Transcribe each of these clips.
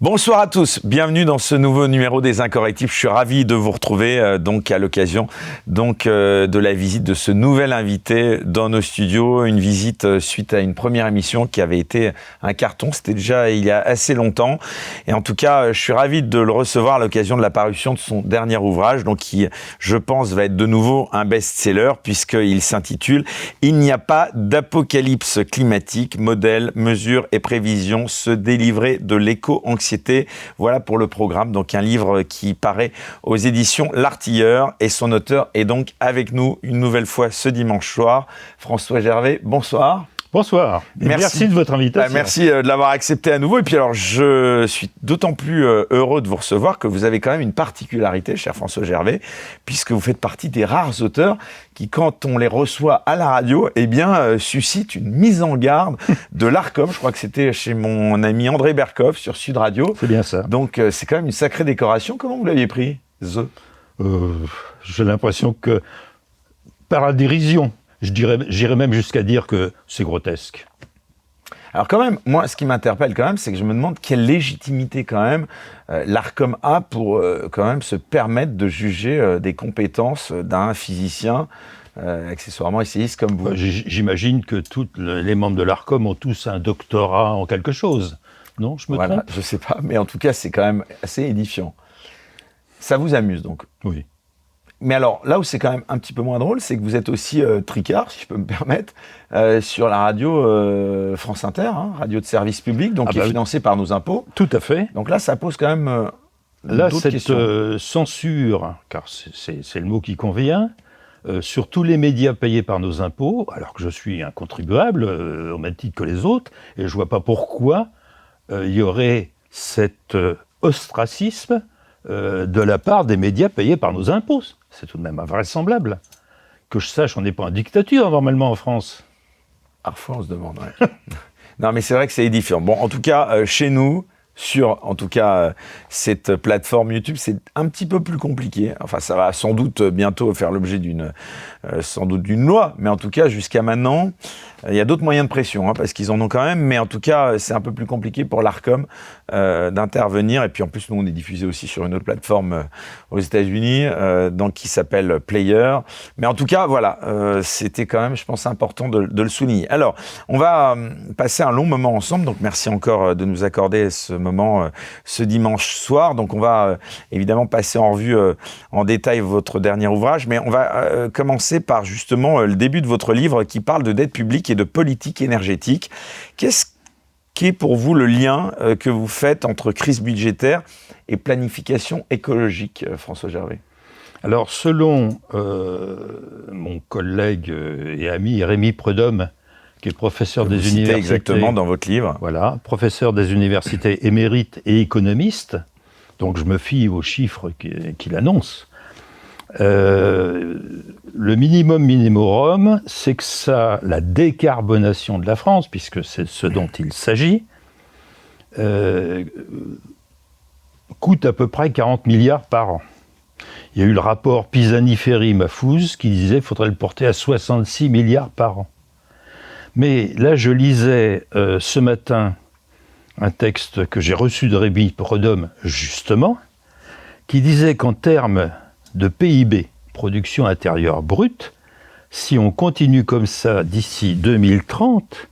Bonsoir à tous, bienvenue dans ce nouveau numéro des Incorrectibles. Je suis ravi de vous retrouver donc à l'occasion de la visite de ce nouvel invité dans nos studios. Une visite suite à une première émission qui avait été un carton, c'était déjà il y a assez longtemps. Et en tout cas, je suis ravi de le recevoir à l'occasion de la parution de son dernier ouvrage, donc qui, je pense, va être de nouveau un best-seller puisqu'il s'intitule « Il n'y a pas d'apocalypse climatique, modèles, mesures et prévisions, se délivrer de l'éco-anxiété ». Voilà pour le programme, donc un livre qui paraît aux éditions L'Artilleur et son auteur est donc avec nous une nouvelle fois ce dimanche soir. François Gervais, bonsoir. Bonsoir, merci de votre invitation. Merci de l'avoir accepté à nouveau. Et puis alors, je suis d'autant plus heureux de vous recevoir que vous avez quand même une particularité, cher François Gervais, puisque vous faites partie des rares auteurs qui, quand on les reçoit à la radio, suscitent une mise en garde de l'Arcom. Je crois que c'était chez mon ami André Berkoff sur Sud Radio. C'est bien ça. Donc, c'est quand même une sacrée décoration. Comment vous l'aviez pris, J'ai l'impression que, par la dérision, j'irais même jusqu'à dire que c'est grotesque. Alors quand même, moi, ce qui m'interpelle quand même, c'est que je me demande quelle légitimité quand même l'Arcom a pour quand même se permettre de juger des compétences d'un physicien, accessoirement essayiste comme vous. J'imagine que tous les membres de l'Arcom ont tous un doctorat en quelque chose. Non, je me trompe ? Je sais pas, mais en tout cas, c'est quand même assez édifiant. Ça vous amuse donc ? Oui. Mais alors, là où c'est quand même un petit peu moins drôle, c'est que vous êtes aussi tricard, si je peux me permettre, sur la radio France Inter, radio de service public, donc qui est financée par nos impôts. Tout à fait. Donc là, ça pose quand même d'autres questions. Là, cette censure, car c'est le mot qui convient, sur tous les médias payés par nos impôts, alors que je suis un contribuable au même titre que les autres, et je ne vois pas pourquoi il y aurait cet ostracisme de la part des médias payés par nos impôts. C'est tout de même invraisemblable. Que je sache, on n'est pas en dictature normalement en France. Parfois, on se demande. Ouais. Non, mais c'est vrai que c'est édifiant. Bon, en tout cas, chez nous, sur, en tout cas, cette plateforme YouTube, c'est un petit peu plus compliqué. Enfin, ça va sans doute bientôt faire l'objet d'une loi, mais en tout cas, jusqu'à maintenant, il y a d'autres moyens de pression, parce qu'ils en ont quand même, mais en tout cas, c'est un peu plus compliqué pour l'Arcom d'intervenir. Et puis en plus, nous, on est diffusé aussi sur une autre plateforme aux États-Unis, donc qui s'appelle Player. Mais en tout cas, voilà, c'était quand même, je pense, important de le souligner. Alors, on va passer un long moment ensemble, donc merci encore de nous accorder ce moment ce dimanche soir. Donc, on va évidemment passer en revue en détail votre dernier ouvrage, mais on va commencer par justement le début de votre livre qui parle de dette publique et de politique énergétique. Qu'est-ce qui est pour vous le lien que vous faites entre crise budgétaire et planification écologique, François Gervais ? Alors, selon mon collègue et ami Rémi Prudhomme, qui est professeur des universités... exactement dans votre livre. Voilà, professeur des universités émérite et économiste, donc je me fie aux chiffres qu'il annonce. Le minimum minimorum, c'est que la décarbonation de la France, puisque c'est ce dont il s'agit, coûte à peu près 40 milliards par an. Il y a eu le rapport Pisani-Ferry-Mahfouz qui disait qu'il faudrait le porter à 66 milliards par an. Mais là, je lisais ce matin un texte que j'ai reçu de Rémi Prudhomme, justement, qui disait qu'en termes de PIB, production intérieure brute, si on continue comme ça d'ici 2030,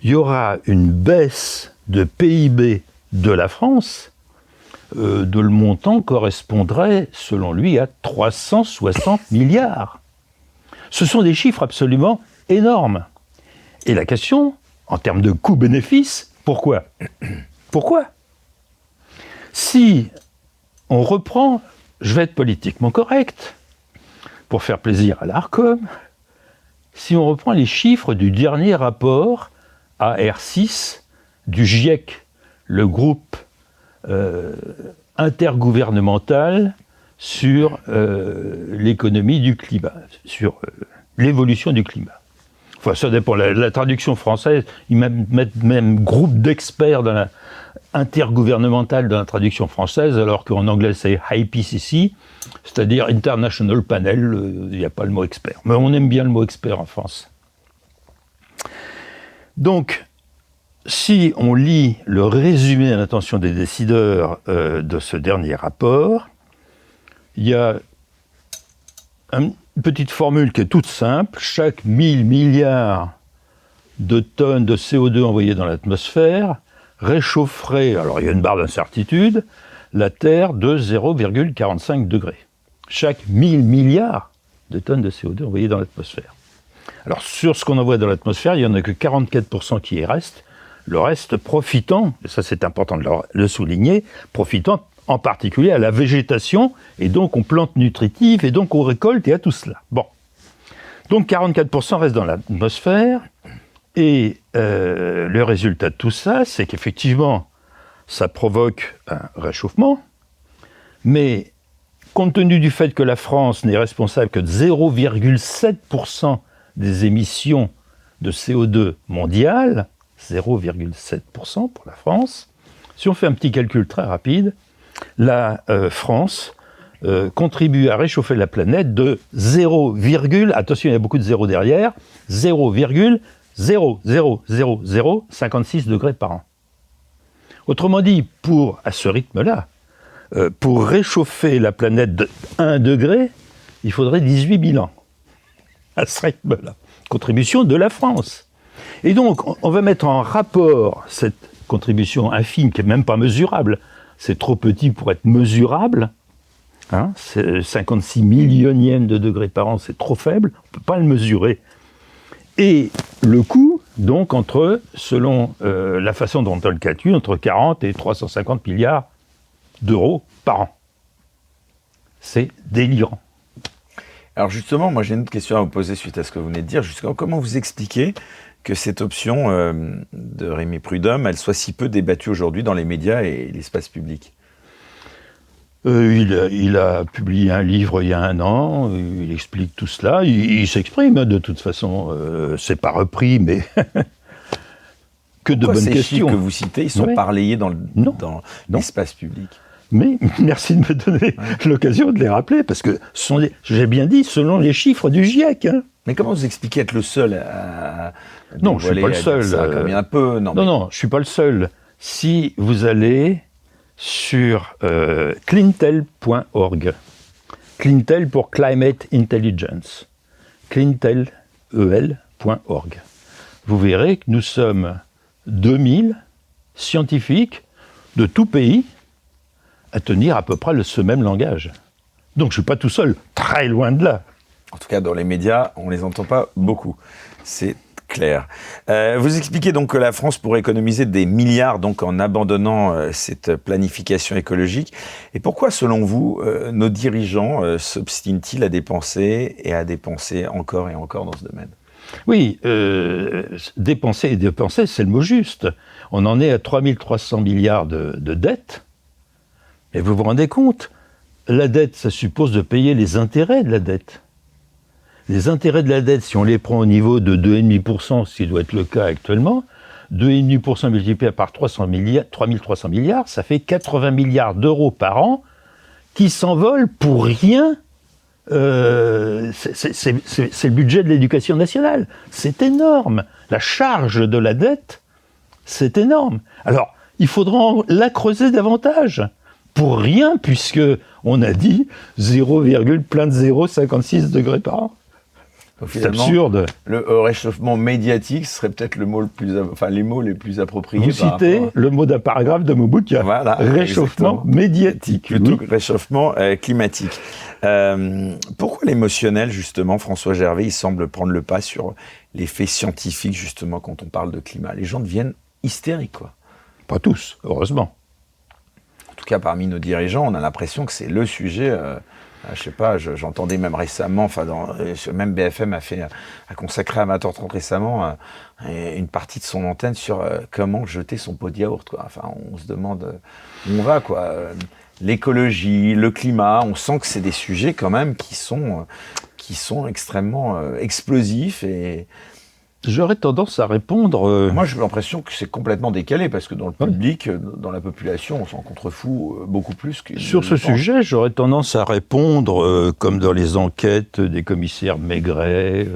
il y aura une baisse de PIB de la France de le montant correspondrait, selon lui, à 360 milliards. Ce sont des chiffres absolument énormes. Et la question, en termes de coût-bénéfice, pourquoi ? Pourquoi ? Si on reprend, je vais être politiquement correct, pour faire plaisir à l'Arcom, si on reprend les chiffres du dernier rapport AR6 du GIEC, le groupe intergouvernemental sur l'économie du climat, sur l'évolution du climat. Enfin, ça dépend. La traduction française, ils mettent même groupe d'experts dans la intergouvernemental dans la traduction française, alors qu'en anglais c'est IPCC, c'est-à-dire International Panel, il n'y a pas le mot expert. Mais on aime bien le mot expert en France. Donc, si on lit le résumé à l'intention des décideurs de ce dernier rapport, il y a une petite formule qui est toute simple. Chaque 1000 milliards de tonnes de CO2 envoyées dans l'atmosphère réchaufferait, alors il y a une barre d'incertitude, la Terre de 0,45 degrés. Chaque 1000 milliards de tonnes de CO2 envoyées dans l'atmosphère. Alors sur ce qu'on envoie dans l'atmosphère, il n'y en a que 44% qui y restent. Le reste profitant, et ça c'est important de le souligner, profitant en particulier à la végétation, et donc aux plantes nutritives, et donc aux récoltes et à tout cela. Bon. Donc 44% restent dans l'atmosphère, et le résultat de tout ça, c'est qu'effectivement, ça provoque un réchauffement, mais compte tenu du fait que la France n'est responsable que de 0,7% des émissions de CO2 mondiales, 0,7% pour la France. Si on fait un petit calcul très rapide, la France contribue à réchauffer la planète de 0, attention il y a beaucoup de zéros derrière, 0,00056 degrés par an. Autrement dit, à ce rythme-là, pour réchauffer la planète de 1 degré, il faudrait 18 000 ans. À ce rythme-là. Contribution de la France. Et donc, on va mettre en rapport cette contribution infime, qui n'est même pas mesurable. C'est trop petit pour être mesurable. Hein, c'est 56 millionièmes de degrés par an, c'est trop faible. On ne peut pas le mesurer. Et le coût, donc, selon la façon dont on le calcule, entre 40 et 350 milliards d'euros par an. C'est délirant. Alors justement, moi j'ai une autre question à vous poser suite à ce que vous venez de dire. Justement, comment vous expliquez que cette option de Rémi Prud'homme, elle soit si peu débattue aujourd'hui dans les médias et l'espace public ? Il a publié un livre il y a 1 an, il explique tout cela, il s'exprime de toute façon, c'est pas repris, mais que de bonnes questions. Ces chiffres que vous citez, ils sont pas relayés dans l'espace public. Mais merci de me donner l'occasion de les rappeler, parce que j'ai bien dit, selon les chiffres du GIEC. Hein. Mais comment vous expliquez être le seul à non, je ne suis pas le seul. Comme un peu, non, je ne suis pas le seul. Si vous allez sur clintel.org, Clintel pour Climate Intelligence, clintel.org, vous verrez que nous sommes 2000 scientifiques de tout pays à tenir à peu près ce même langage. Donc je ne suis pas tout seul, très loin de là. En tout cas, dans les médias, on ne les entend pas beaucoup. C'est clair. Vous expliquez donc que la France pourrait économiser des milliards donc, en abandonnant cette planification écologique. Et pourquoi, selon vous, nos dirigeants s'obstinent-ils à dépenser et à dépenser encore et encore dans ce domaine ? Oui, dépenser et dépenser, c'est le mot juste. On en est à 3300 milliards de dettes. Et vous vous rendez compte, la dette, ça suppose de payer les intérêts de la dette. Les intérêts de la dette, si on les prend au niveau de 2,5%, ce qui doit être le cas actuellement, 2,5% multiplié par 3300 milliards, ça fait 80 milliards d'euros par an qui s'envolent pour rien. C'est le budget de l'éducation nationale. C'est énorme. La charge de la dette, c'est énorme. Alors, il faudra la creuser davantage. Pour rien, puisque on a dit 0,56 degrés par an. Donc, c'est absurde. Le réchauffement médiatique serait peut-être les mots les plus appropriés. Vous citez le mot d'un paragraphe de Mobutu. Voilà, réchauffement médiatique. Plutôt que réchauffement climatique. Pourquoi l'émotionnel, justement, François Gervais, il semble prendre le pas sur les faits scientifiques, justement, quand on parle de climat ? Les gens deviennent hystériques, quoi. Pas tous, heureusement. En tout cas, parmi nos dirigeants, on a l'impression que c'est le sujet. Je sais pas, j'entendais même récemment, même BFM a consacré à 20h30 récemment une partie de son antenne sur comment jeter son pot de yaourt, quoi. Enfin, on se demande où on va, quoi. L'écologie, le climat, on sent que c'est des sujets quand même qui sont extrêmement explosifs et. J'aurais tendance à répondre... Moi, j'ai l'impression que c'est complètement décalé, parce que dans le public, dans la population, on s'en contrefout beaucoup plus. Sur ce sujet, j'aurais tendance à répondre, comme dans les enquêtes des commissaires Maigret,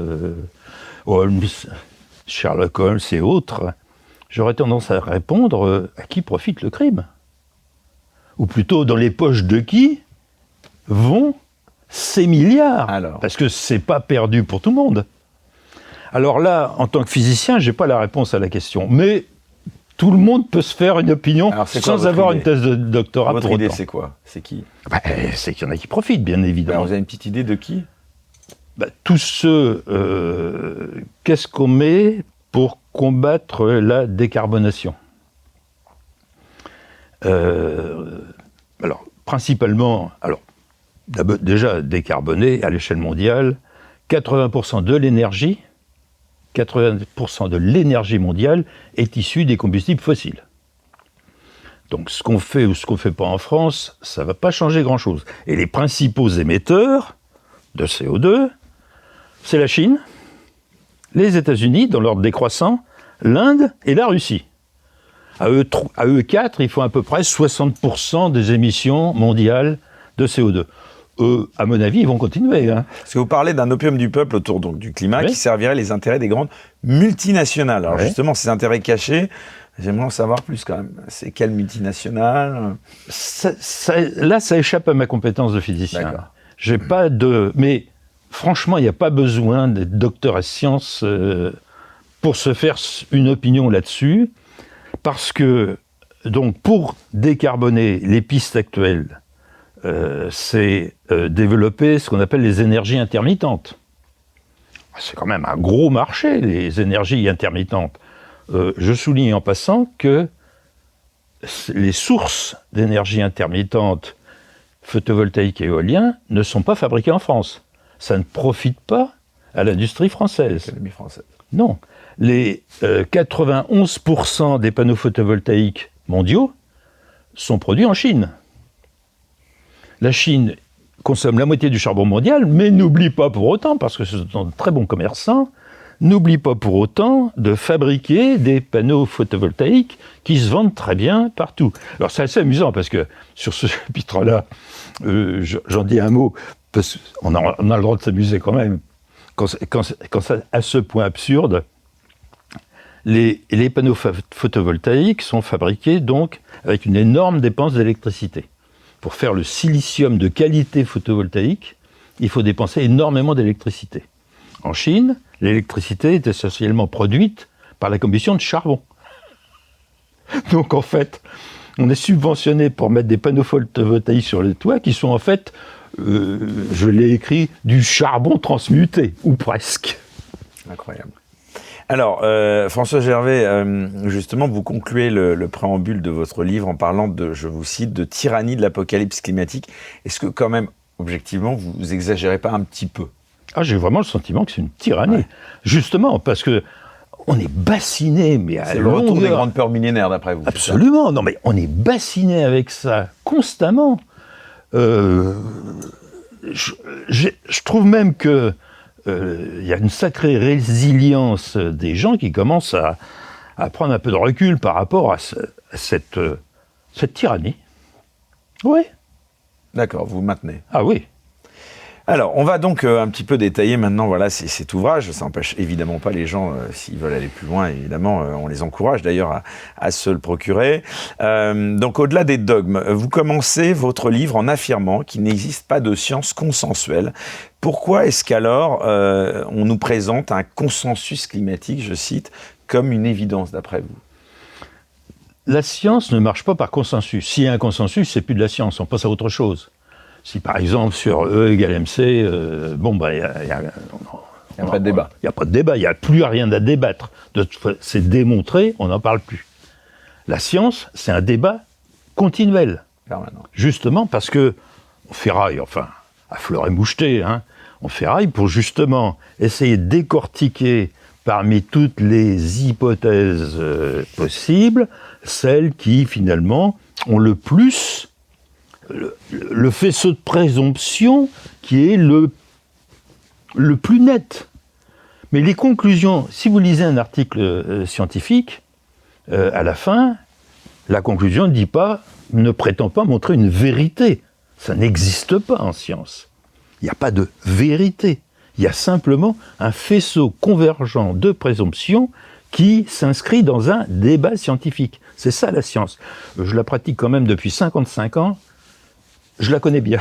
Holmes, Sherlock Holmes et autres, j'aurais tendance à répondre à qui profite le crime ? Ou plutôt, dans les poches de qui vont ces milliards ? Parce que c'est pas perdu pour tout le monde. Alors là, en tant que physicien, j'ai pas la réponse à la question. Mais tout le monde peut se faire une opinion sans avoir une thèse de doctorat. Votre idée, c'est quoi ? C'est qui ? C'est qu'il y en a qui profitent, bien évidemment. Alors, vous avez une petite idée de qui ? Tous ceux... qu'est-ce qu'on met pour combattre la décarbonation ? Alors, principalement... déjà, décarboner à l'échelle mondiale, 80% de l'énergie mondiale est issue des combustibles fossiles. Donc ce qu'on fait ou ce qu'on ne fait pas en France, ça ne va pas changer grand-chose. Et les principaux émetteurs de CO2, c'est la Chine, les États-Unis, dans l'ordre décroissant, l'Inde et la Russie. À eux quatre, ils font à peu près 60% des émissions mondiales de CO2. Eux, à mon avis, ils vont continuer. Parce que vous parlez d'un opium du peuple autour du climat qui servirait les intérêts des grandes multinationales. Alors justement, ces intérêts cachés, j'aimerais en savoir plus quand même. C'est quelle multinationale ? Là, ça échappe à ma compétence de physicien. J'ai pas de... Mais franchement, il n'y a pas besoin d'être docteur en sciences pour se faire une opinion là-dessus. Parce que, donc, pour décarboner les pistes actuelles, c'est développer ce qu'on appelle les énergies intermittentes. C'est quand même un gros marché, les énergies intermittentes. Je souligne en passant que les sources d'énergie intermittente, photovoltaïque et éolien, ne sont pas fabriquées en France. Ça ne profite pas à l'industrie française. L'économie française. Non. Les 91% des panneaux photovoltaïques mondiaux sont produits en Chine. La Chine consomme la moitié du charbon mondial, mais n'oublie pas pour autant, parce que ce sont de très bons commerçants, n'oublie pas pour autant de fabriquer des panneaux photovoltaïques qui se vendent très bien partout. Alors c'est assez amusant, parce que sur ce chapitre-là, j'en dis un mot, parce qu'on a le droit de s'amuser quand même, quand c'est à ce point absurde. Les panneaux photovoltaïques sont fabriqués donc avec une énorme dépense d'électricité. Pour faire le silicium de qualité photovoltaïque, il faut dépenser énormément d'électricité. En Chine, l'électricité est essentiellement produite par la combustion de charbon. Donc en fait, on est subventionné pour mettre des panneaux photovoltaïques sur les toits qui sont en fait, je l'ai écrit, du charbon transmuté, ou presque. Incroyable. Alors, François Gervais, justement, vous concluez le préambule de votre livre en parlant de, je vous cite, de tyrannie de l'apocalypse climatique. Est-ce que quand même, objectivement, vous exagérez pas un petit peu ? J'ai vraiment le sentiment que c'est une tyrannie. Ouais. Justement, parce que on est bassiné, mais à c'est le retour des grandes peurs millénaires, d'après vous. Absolument. Non, mais on est bassiné avec ça constamment. Je trouve même que il y a une sacrée résilience des gens qui commencent à prendre un peu de recul par rapport à cette tyrannie. Oui. D'accord, vous maintenez. Ah oui. Alors, on va donc un petit peu détailler maintenant cet ouvrage. Ça n'empêche évidemment pas les gens, s'ils veulent aller plus loin, évidemment, on les encourage d'ailleurs à se le procurer. Donc, au-delà des dogmes, vous commencez votre livre en affirmant qu'il n'existe pas de science consensuelle. Pourquoi est-ce qu'alors on nous présente un consensus climatique, je cite, comme une évidence d'après vous ? La science ne marche pas par consensus. S'il y a un consensus, c'est plus de la science, on passe à autre chose. Si par exemple sur E égale MC, il n'y a pas de débat. Il n'y a pas de débat, il n'y a plus rien à débattre. C'est démontré, on n'en parle plus. La science, c'est un débat continuel. Permanent. Justement parce que on ferraille, enfin, à fleur et moucheté, on ferraille pour justement essayer de décortiquer parmi toutes les hypothèses possibles, celles qui finalement ont le plus le faisceau de présomption qui est le plus net. Mais les conclusions, si vous lisez un article scientifique, à la fin, la conclusion ne prétend pas montrer une vérité. Ça n'existe pas en science. Il n'y a pas de vérité. Il y a simplement un faisceau convergent de présomptions qui s'inscrit dans un débat scientifique. C'est ça la science. Je la pratique quand même depuis 55 ans, je la connais bien.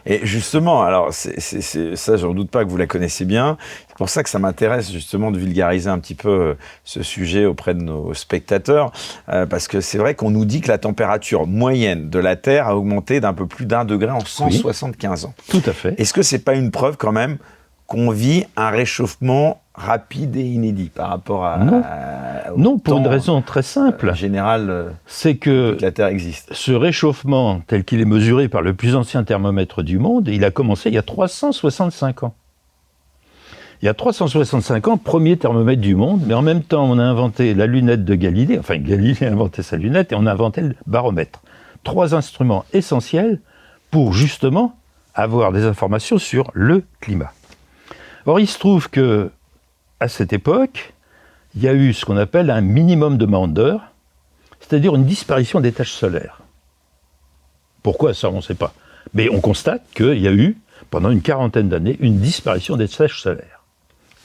Et justement, alors ça, j'en doute pas que vous la connaissez bien. C'est pour ça que ça m'intéresse justement de vulgariser un petit peu ce sujet auprès de nos spectateurs, parce que c'est vrai qu'on nous dit que la température moyenne de la Terre a augmenté d'un peu plus d'1 degré en 175 ans. Tout à fait. Est-ce que c'est pas une preuve quand même qu'on vit un réchauffement rapide et inédit par rapport à... Non, pour une raison très simple. Générale, c'est que la Terre existe. Ce réchauffement, tel qu'il est mesuré par le plus ancien thermomètre du monde, il a commencé il y a 365 ans. Il y a 365 ans, premier thermomètre du monde, mais en même temps, on a inventé la lunette de Galilée, enfin Galilée a inventé sa lunette, et on a inventé le baromètre. 3 instruments essentiels pour justement avoir des informations sur le climat. Or, il se trouve que à cette époque, il y a eu ce qu'on appelle un minimum de Maunder, c'est-à-dire une disparition des taches solaires. Pourquoi ça, on ne sait pas. Mais on constate qu'il y a eu, pendant une quarantaine d'années, une disparition des taches solaires.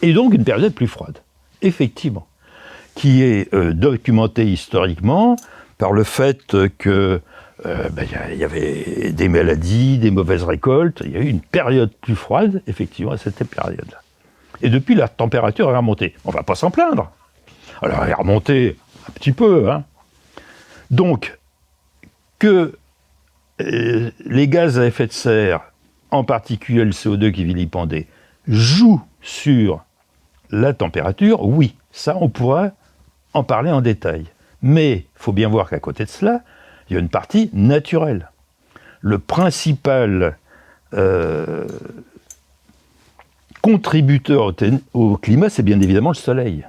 Et donc une période plus froide, effectivement, qui est documentée historiquement par le fait que y avait des maladies, des mauvaises récoltes. Il y a eu une période plus froide, effectivement, à cette période-là. Et depuis, la température est remontée. On ne va pas s'en plaindre. Alors, elle est remontée un petit peu. Hein. Donc, que les gaz à effet de serre, en particulier le CO2 qui est vilipendé, jouent sur la température, oui, ça, on pourra en parler en détail. Mais il faut bien voir qu'à côté de cela, il y a une partie naturelle. Le principal contributeur au climat, c'est bien évidemment le soleil.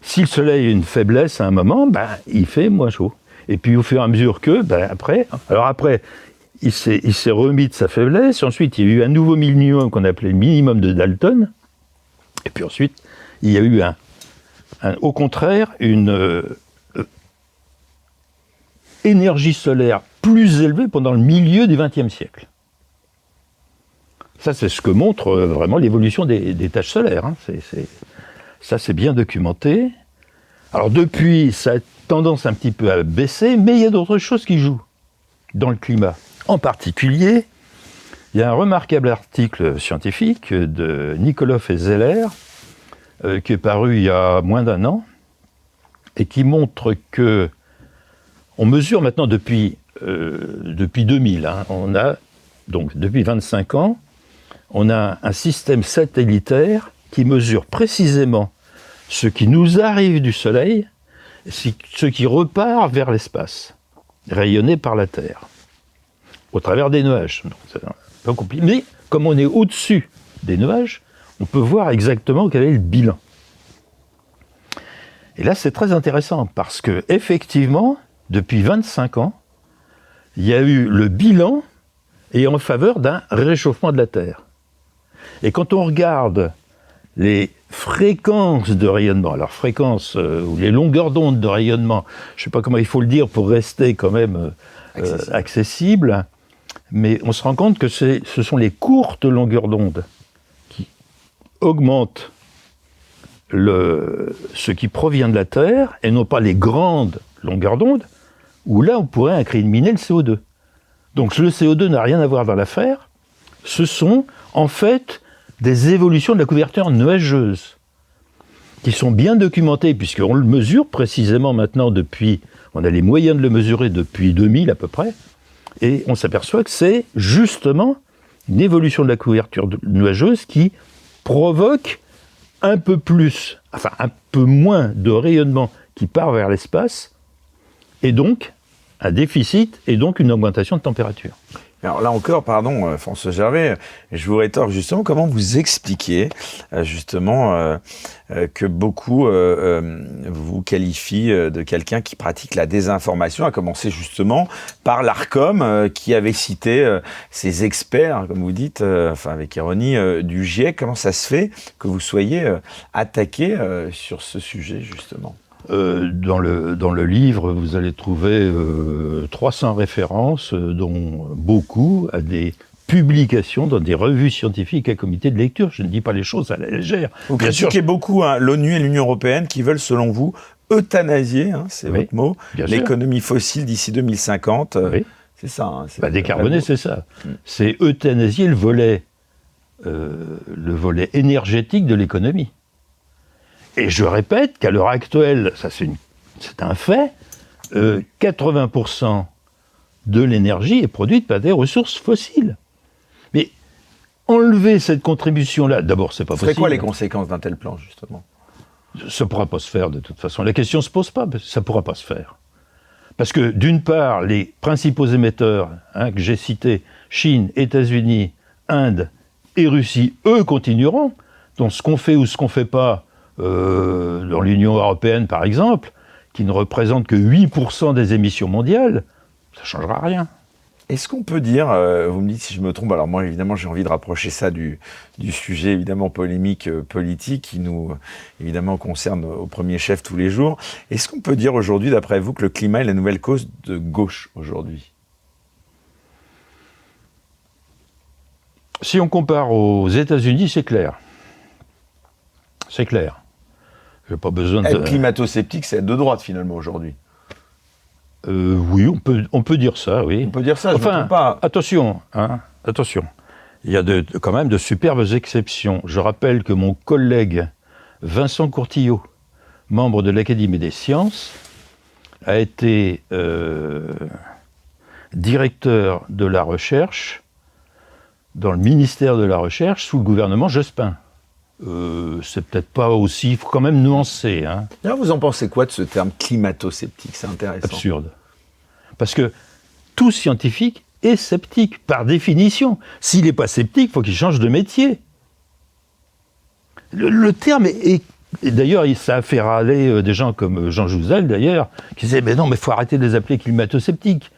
Si le soleil a une faiblesse à un moment, il fait moins chaud. Et puis au fur et à mesure que, après, il s'est remis de sa faiblesse. Ensuite, il y a eu un nouveau minimum qu'on appelait le minimum de Dalton. Et puis ensuite, il y a eu au contraire une énergie solaire plus élevée pendant le milieu du XXe siècle. Ça, c'est ce que montre vraiment l'évolution des taches solaires. Hein. Ça, c'est bien documenté. Alors depuis, ça a tendance un petit peu à baisser, mais il y a d'autres choses qui jouent dans le climat. En particulier, il y a un remarquable article scientifique de Nikolov et Zeller, qui est paru il y a moins d'1 an, et qui montre que on mesure maintenant depuis 2000, hein, donc depuis 25 ans, on a un système satellitaire qui mesure précisément ce qui nous arrive du Soleil, ce qui repart vers l'espace, rayonné par la Terre, au travers des nuages. Donc, c'est un peu compliqué. Mais comme on est au-dessus des nuages, on peut voir exactement quel est le bilan. Et là, c'est très intéressant, parce que effectivement, depuis 25 ans, il y a eu le bilan et en faveur d'un réchauffement de la Terre. Et quand on regarde les fréquences de rayonnement, alors fréquences ou les longueurs d'onde de rayonnement, je ne sais pas comment il faut le dire pour rester quand même accessible, mais on se rend compte que ce sont les courtes longueurs d'onde qui augmentent ce qui provient de la Terre, et non pas les grandes longueurs d'onde, où là on pourrait incriminer le CO2. Donc le CO2 n'a rien à voir dans l'affaire, ce sont en fait des évolutions de la couverture nuageuse, qui sont bien documentées, puisqu'on le mesure précisément maintenant on a les moyens de le mesurer depuis 2000 à peu près, et on s'aperçoit que c'est justement une évolution de la couverture nuageuse qui provoque un peu moins de rayonnement qui part vers l'espace, et donc un déficit, et donc une augmentation de température. Alors là encore, pardon, François Gervais, je vous rétorque justement comment vous expliquez que beaucoup vous qualifient de quelqu'un qui pratique la désinformation, à commencer justement par l'Arcom qui avait cité ces experts, comme vous dites, avec ironie, du GIEC. Comment ça se fait que vous soyez attaqué sur ce sujet justement ? Dans le livre, vous allez trouver 300 références, dont beaucoup à des publication dans des revues scientifiques à comité de lecture. Je ne dis pas les choses à la légère. Vous critiquez beaucoup l'ONU et l'Union européenne qui veulent, selon vous, euthanasier, c'est votre mot, l'économie fossile d'ici 2050. C'est ça. Décarboner, c'est ça. C'est euthanasier le volet énergétique de l'économie. Et je répète qu'à l'heure actuelle, ça c'est un fait, 80% de l'énergie est produite par des ressources fossiles. Mais enlever cette contribution-là, d'abord, c'est pas possible. C'est quoi les conséquences d'un tel plan, justement ? Ça ne pourra pas se faire, de toute façon. La question ne se pose pas, ça ne pourra pas se faire. Parce que, d'une part, les principaux émetteurs que j'ai cités, Chine, États-Unis, Inde et Russie, eux, continueront. Donc, ce qu'on fait ou ce qu'on ne fait pas dans l'Union européenne, par exemple, qui ne représente que 8% des émissions mondiales, ça ne changera rien. Est-ce qu'on peut dire, vous me dites si je me trompe, alors moi évidemment j'ai envie de rapprocher ça du sujet évidemment polémique politique qui nous évidemment concerne au premier chef tous les jours, est-ce qu'on peut dire aujourd'hui d'après vous que le climat est la nouvelle cause de gauche aujourd'hui ? Si on compare aux États-Unis, c'est clair. C'est clair. J'ai pas besoin de... Être climato-sceptique, c'est être de droite finalement aujourd'hui. Oui, on peut dire ça, oui. On peut dire ça, je ne me trompe pas. Attention. Il y a quand même de superbes exceptions. Je rappelle que mon collègue Vincent Courtillot, membre de l'Académie des sciences, a été directeur de la recherche dans le ministère de la Recherche sous le gouvernement Jospin. C'est peut-être pas aussi, il faut quand même nuancer. Alors vous en pensez quoi de ce terme climato-sceptique ? C'est intéressant. Absurde. Parce que tout scientifique est sceptique, par définition. S'il n'est pas sceptique, il faut qu'il change de métier. Le terme est et d'ailleurs, ça a fait râler des gens comme Jean Jouzel, d'ailleurs, qui disaient « Mais non, mais il faut arrêter de les appeler climato-sceptiques. »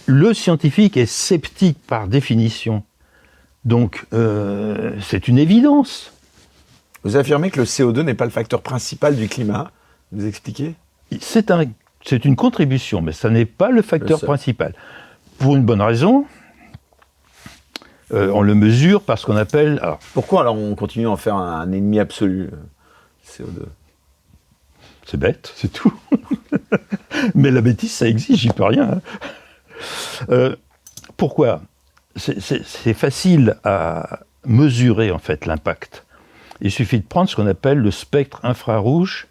Le scientifique est sceptique par définition. Donc, c'est une évidence. Vous affirmez que le CO2 n'est pas le facteur principal du climat. Vous expliquez ? C'est une contribution, mais ça n'est pas le facteur principal. Pour une bonne raison, on le mesure par ce qu'on appelle... Alors, pourquoi alors on continue à en faire un ennemi absolu, le CO2 ? C'est bête, c'est tout. Mais la bêtise, ça existe, j'y peux rien. Pourquoi ? C'est facile à mesurer, en fait, l'impact. Il suffit de prendre ce qu'on appelle le spectre infrarouge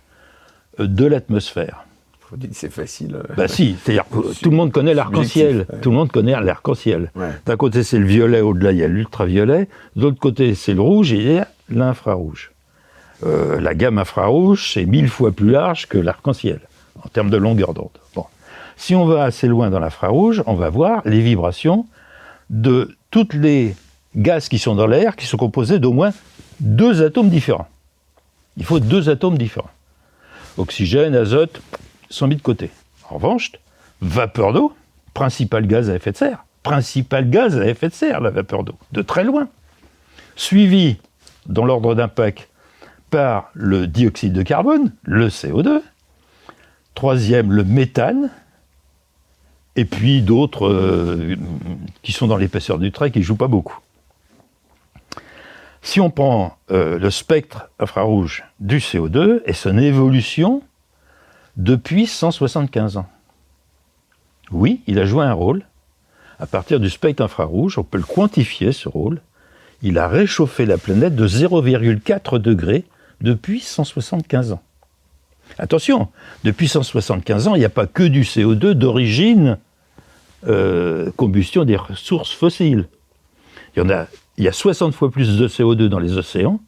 de l'atmosphère. Vous dites c'est facile. Si, c'est-à-dire que tout le monde connaît l'arc-en-ciel. Ouais. Tout le monde connaît l'arc-en-ciel. Ouais. D'un côté, c'est le violet, au-delà, il y a l'ultraviolet. De l'autre côté, c'est le rouge et il y a l'infrarouge. La gamme infrarouge, c'est 1000 fois plus large que l'arc-en-ciel, en termes de longueur d'onde. Bon. Si on va assez loin dans l'infrarouge, on va voir les vibrations de toutes les gaz qui sont dans l'air, qui sont composés d'au moins 2 atomes différents. Il faut 2 atomes différents. Oxygène, azote, sont mis de côté. En revanche, vapeur d'eau, principal gaz à effet de serre. Principal gaz à effet de serre, la vapeur d'eau, de très loin. Suivi, dans l'ordre d'impact, par le dioxyde de carbone, le CO2. Troisième, le méthane. Et puis d'autres qui sont dans l'épaisseur du trait, qui ne jouent pas beaucoup. Si on prend le spectre infrarouge du CO2 et son évolution depuis 175 ans. Oui, il a joué un rôle. À partir du spectre infrarouge, on peut le quantifier, ce rôle. Il a réchauffé la planète de 0,4 degrés depuis 175 ans. Attention, depuis 175 ans, il n'y a pas que du CO2 d'origine combustion des ressources fossiles. Il y a 60 fois plus de CO2 dans les océans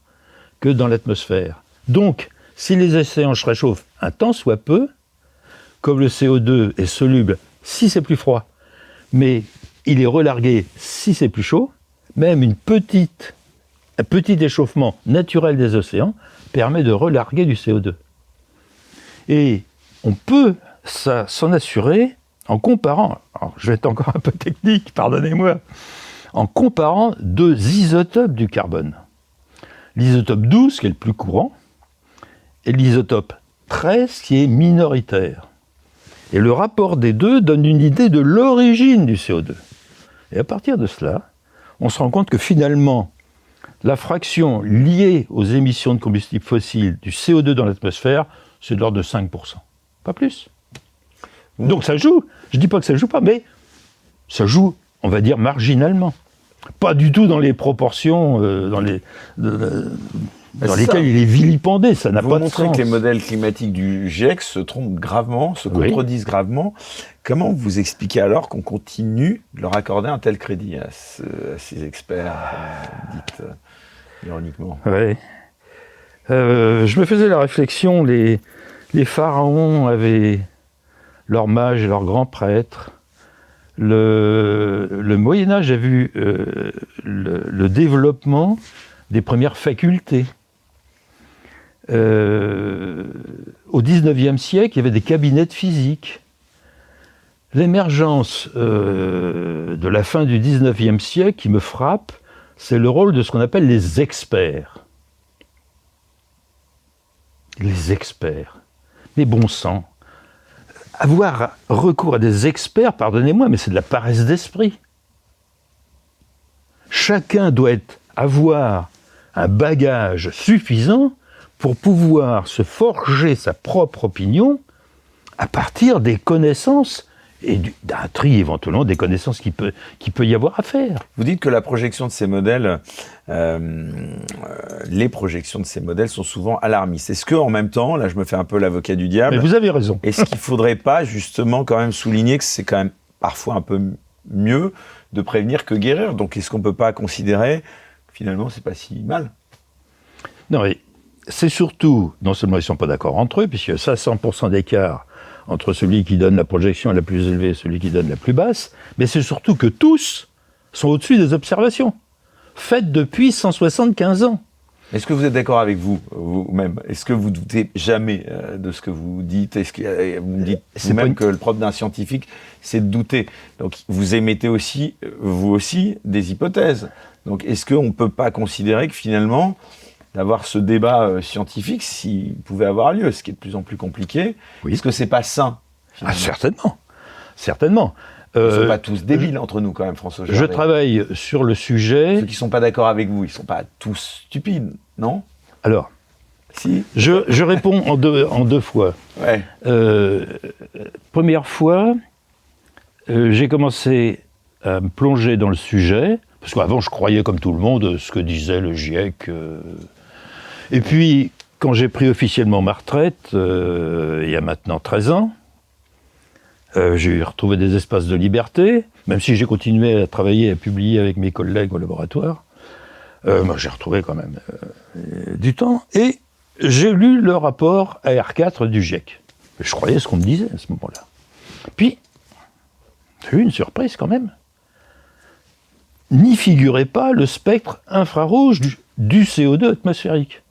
que dans l'atmosphère. Donc, si les océans se réchauffent un tant soit peu, comme le CO2 est soluble si c'est plus froid, mais il est relargué si c'est plus chaud, même un petit échauffement naturel des océans permet de relarguer du CO2. Et on peut s'en assurer en comparant, alors je vais être encore un peu technique, pardonnez-moi, en comparant 2 isotopes du carbone. L'isotope 12, qui est le plus courant, et l'isotope 13, qui est minoritaire. Et le rapport des deux donne une idée de l'origine du CO2. Et à partir de cela, on se rend compte que finalement, la fraction liée aux émissions de combustibles fossiles du CO2 dans l'atmosphère, c'est de l'ordre de 5%. Pas plus. Donc ça joue. Je ne dis pas que ça ne joue pas, mais ça joue, on va dire, marginalement. Pas du tout dans les proportions dans lesquelles il est vilipendé. Ça n'a pas de sens. Vous montrez que les modèles climatiques du GIEC se trompent gravement, se contredisent gravement. Comment vous expliquez alors qu'on continue de leur accorder un tel crédit à ces experts, dites ironiquement? Oui. Je me faisais la réflexion, les pharaons avaient leurs mages et leurs grands prêtres. Le Moyen-Âge a vu le développement des premières facultés. Au XIXe siècle, il y avait des cabinets de physique. L'émergence de la fin du XIXe siècle qui me frappe, c'est le rôle de ce qu'on appelle les experts. Les experts. Mais bon sang. Avoir recours à des experts, pardonnez-moi, mais c'est de la paresse d'esprit. Chacun doit avoir un bagage suffisant pour pouvoir se forger sa propre opinion à partir des connaissances et d'un tri éventuellement des connaissances qu'il peut y avoir à faire. Vous dites que la projection de ces modèles, les projections de ces modèles sont souvent alarmistes. Est-ce que en même temps, là je me fais un peu l'avocat du diable, mais vous avez raison. Est-ce qu'il ne faudrait pas justement quand même souligner que c'est quand même parfois un peu mieux de prévenir que guérir? Donc est-ce qu'on ne peut pas considérer que finalement c'est pas si mal? Non mais c'est surtout, non seulement ils ne sont pas d'accord entre eux, puisqu'il y a 500% d'écart entre celui qui donne la projection la plus élevée et celui qui donne la plus basse, mais c'est surtout que tous sont au-dessus des observations, faites depuis 175 ans. Est-ce que vous êtes d'accord avec vous-même? Est-ce que vous doutez jamais de ce que vous dites? Est-ce que vous me dites vous-même que le propre d'un scientifique, c'est de douter? Donc vous émettez aussi, vous aussi, des hypothèses. Donc est-ce qu'on ne peut pas considérer que finalement, d'avoir ce débat scientifique, s'il pouvait avoir lieu, ce qui est de plus en plus compliqué, est-ce que c'est pas sain? Certainement. Certainement. Ils ne sont pas tous débiles entre nous quand même, François Jarret. Je travaille sur le sujet. Ceux qui ne sont pas d'accord avec vous, ils ne sont pas tous stupides, non? Alors, si. Je réponds en deux fois. Ouais. Première fois, j'ai commencé à me plonger dans le sujet, parce qu'avant je croyais comme tout le monde ce que disait le GIEC. Et puis, quand j'ai pris officiellement ma retraite, il y a maintenant 13 ans, j'ai retrouvé des espaces de liberté, même si j'ai continué à travailler et à publier avec mes collègues au laboratoire. Moi, j'ai retrouvé quand même du temps. Et j'ai lu le rapport AR4 du GIEC. Je croyais ce qu'on me disait à ce moment-là. Puis, j'ai eu une surprise quand même. N'y figurait pas le spectre infrarouge du CO2 atmosphérique,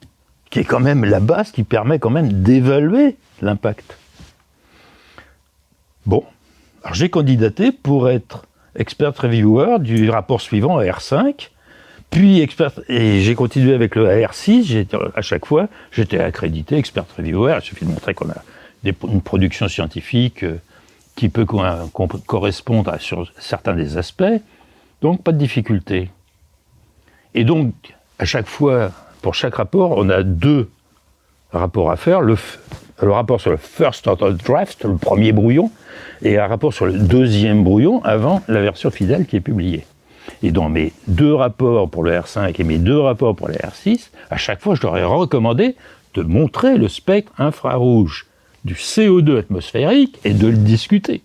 qui est quand même la base qui permet quand même d'évaluer l'impact. Bon, alors j'ai candidaté pour être expert reviewer du rapport suivant, AR5, puis expert, et j'ai continué avec le AR6, à chaque fois, j'étais accrédité expert reviewer, il suffit de montrer qu'on a une production scientifique qui peut correspondre sur certains des aspects, donc pas de difficulté. Et donc, à chaque fois, pour chaque rapport, on a 2 rapports à faire, le rapport sur le first order draft, le premier brouillon, et un rapport sur le 2e brouillon avant la version finale qui est publiée. Et dans mes 2 rapports pour le R5 et mes 2 rapports pour le R6, à chaque fois, je leur ai recommandé de montrer le spectre infrarouge du CO2 atmosphérique et de le discuter.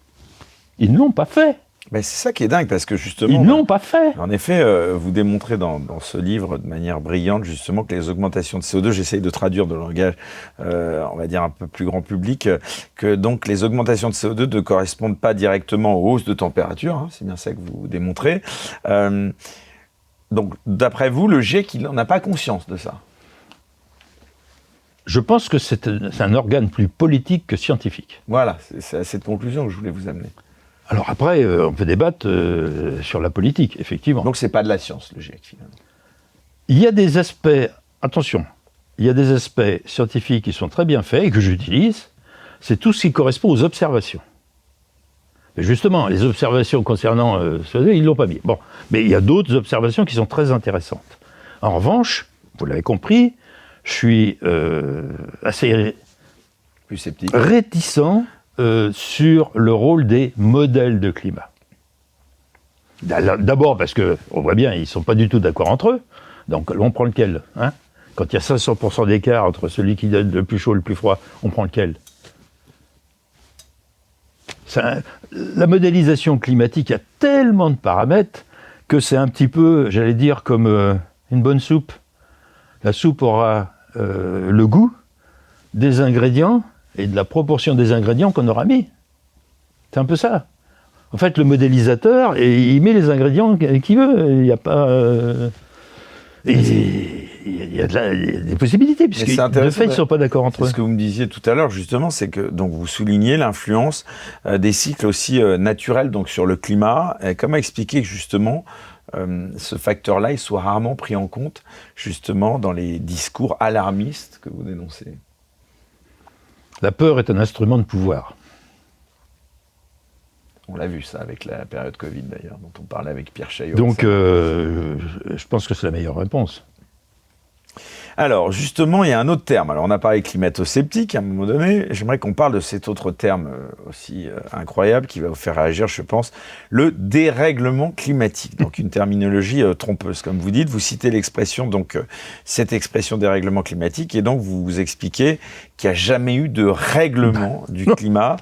Ils ne l'ont pas fait. Ben c'est ça qui est dingue, parce que justement... Ils n'ont pas fait. En effet, vous démontrez dans ce livre de manière brillante, justement, que les augmentations de CO2, j'essaye de traduire de langage, on va dire un peu plus grand public, que donc les augmentations de CO2 ne correspondent pas directement aux hausses de température, hein, c'est bien ça que vous démontrez. Donc, d'après vous, le GIEC, il n'en a pas conscience de ça? Je pense que c'est un organe plus politique que scientifique. Voilà, c'est à cette conclusion que je voulais vous amener. Alors après, on peut débattre sur la politique, effectivement. Donc c'est pas de la science, le GIEC, finalement. Il y a des aspects, attention, il y a des aspects scientifiques qui sont très bien faits et que j'utilise, c'est tout ce qui correspond aux observations. Et justement, les observations concernant ils ne l'ont pas mis. Bon, mais il y a d'autres observations qui sont très intéressantes. En revanche, vous l'avez compris, je suis assez Plus sceptique. réticent sur le rôle des modèles de climat. D'abord parce qu'on voit bien, ils ne sont pas du tout d'accord entre eux. Donc on prend lequel, hein? Quand il y a 500% d'écart entre celui qui donne le plus chaud et le plus froid, on prend lequel? La modélisation climatique, il y a tellement de paramètres que c'est un petit peu, j'allais dire, comme une bonne soupe. La soupe aura le goût des ingrédients et de la proportion des ingrédients qu'on aura mis. C'est un peu ça. En fait, le modélisateur, il met les ingrédients qu'il veut. Il n'y a pas... il y a des possibilités, puisque de fait, ils ne sont pas d'accord entre eux. Ce que vous me disiez tout à l'heure, justement, c'est que donc, vous soulignez l'influence des cycles aussi naturels donc, sur le climat. Et comment expliquer que, justement, ce facteur-là, il soit rarement pris en compte, justement, dans les discours alarmistes que vous dénoncez? La peur est un instrument de pouvoir. On l'a vu, ça, avec la période Covid, d'ailleurs, dont on parlait avec Pierre Chaillot. Donc, je pense que c'est la meilleure réponse. Alors, justement, il y a un autre terme. Alors, on a parlé climato-sceptique à un moment donné. J'aimerais qu'on parle de cet autre terme aussi incroyable qui va vous faire réagir, je pense, le dérèglement climatique. Donc, une terminologie trompeuse. Comme vous dites, vous citez l'expression, donc, cette expression dérèglement climatique, et donc, vous expliquez qu'il n'y a jamais eu de règlement du climat.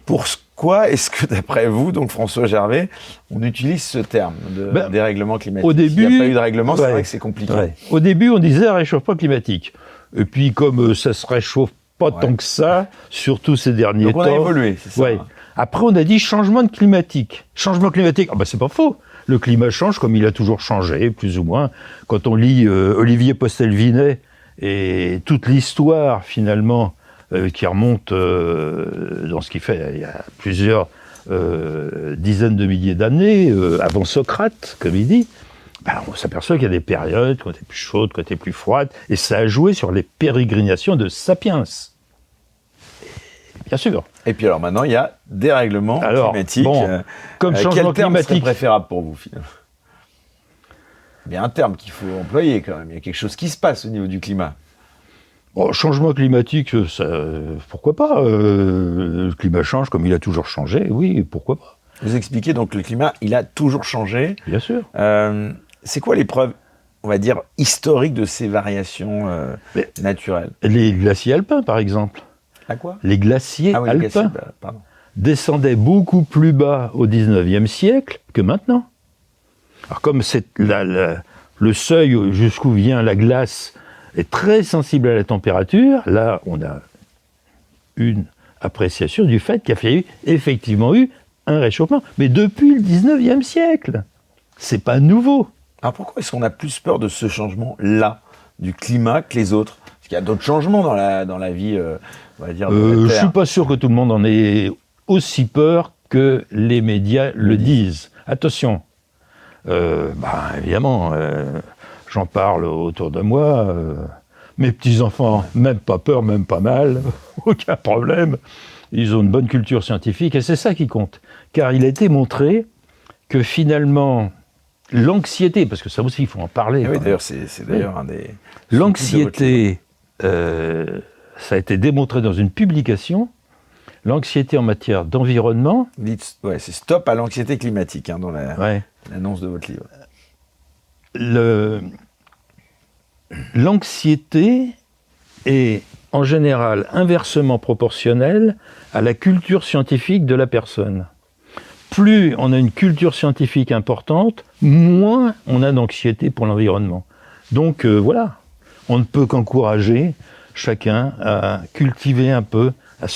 Pourquoi est-ce que, d'après vous, donc François Gervais, on utilise ce terme de dérèglement climatique? Au début, il n'y a pas eu de règlement, c'est vrai que c'est compliqué. Ouais. Au début, on disait réchauffement climatique. Et puis, comme ça se réchauffe pas tant que ça, surtout ces derniers temps... Donc on a évolué, c'est ça. Ouais. Après, on a dit changement climatique. Changement climatique, c'est pas faux. Le climat change comme il a toujours changé, plus ou moins. Quand on lit Olivier Postel-Vinet et toute l'histoire, finalement... qui remonte dans ce qu'il fait il y a plusieurs dizaines de milliers d'années, avant Socrate, comme il dit, on s'aperçoit qu'il y a des périodes qui étaient plus chaudes, qui étaient plus froides, et ça a joué sur les pérégrinations de Sapiens. Bien sûr. Et puis alors maintenant, il y a dérèglement climatique. Comme changement quel terme climatique serait préférable pour vous, finalement? Il y a un terme qu'il faut employer quand même. Il y a quelque chose qui se passe au niveau du climat. Changement climatique, ça, pourquoi pas le climat change comme il a toujours changé, oui, pourquoi pas. Vous expliquez donc le climat, il a toujours changé. Bien sûr. C'est quoi les preuves, on va dire, historiques de ces variations naturelles? Les glaciers alpins, par exemple. À quoi? Les glaciers alpins les glaciers, descendaient beaucoup plus bas au XIXe siècle que maintenant. Alors comme c'est le seuil jusqu'où vient la glace est très sensible à la température, là, on a une appréciation du fait qu'il y a effectivement eu un réchauffement. Mais depuis le 19e siècle, c'est pas nouveau. Alors pourquoi est-ce qu'on a plus peur de ce changement-là, du climat, que les autres? Parce qu'il y a d'autres changements dans la vie, on va dire, de la Terre. Je suis pas sûr que tout le monde en ait aussi peur que les médias le disent. Attention, évidemment... J'en parle autour de moi. Mes petits-enfants, même pas peur, même pas mal, aucun problème. Ils ont une bonne culture scientifique et c'est ça qui compte. Car il a été montré que finalement, l'anxiété, parce que ça aussi, il faut en parler. Oui, d'ailleurs, c'est d'ailleurs un des... L'anxiété, ça a été démontré dans une publication, l'anxiété en matière d'environnement... c'est Stop à l'anxiété climatique, dans l'annonce de votre livre. L'anxiété est en général inversement proportionnelle à la culture scientifique de la personne. Plus on a une culture scientifique importante, moins on a d'anxiété pour l'environnement. Donc voilà, on ne peut qu'encourager chacun à cultiver un peu, à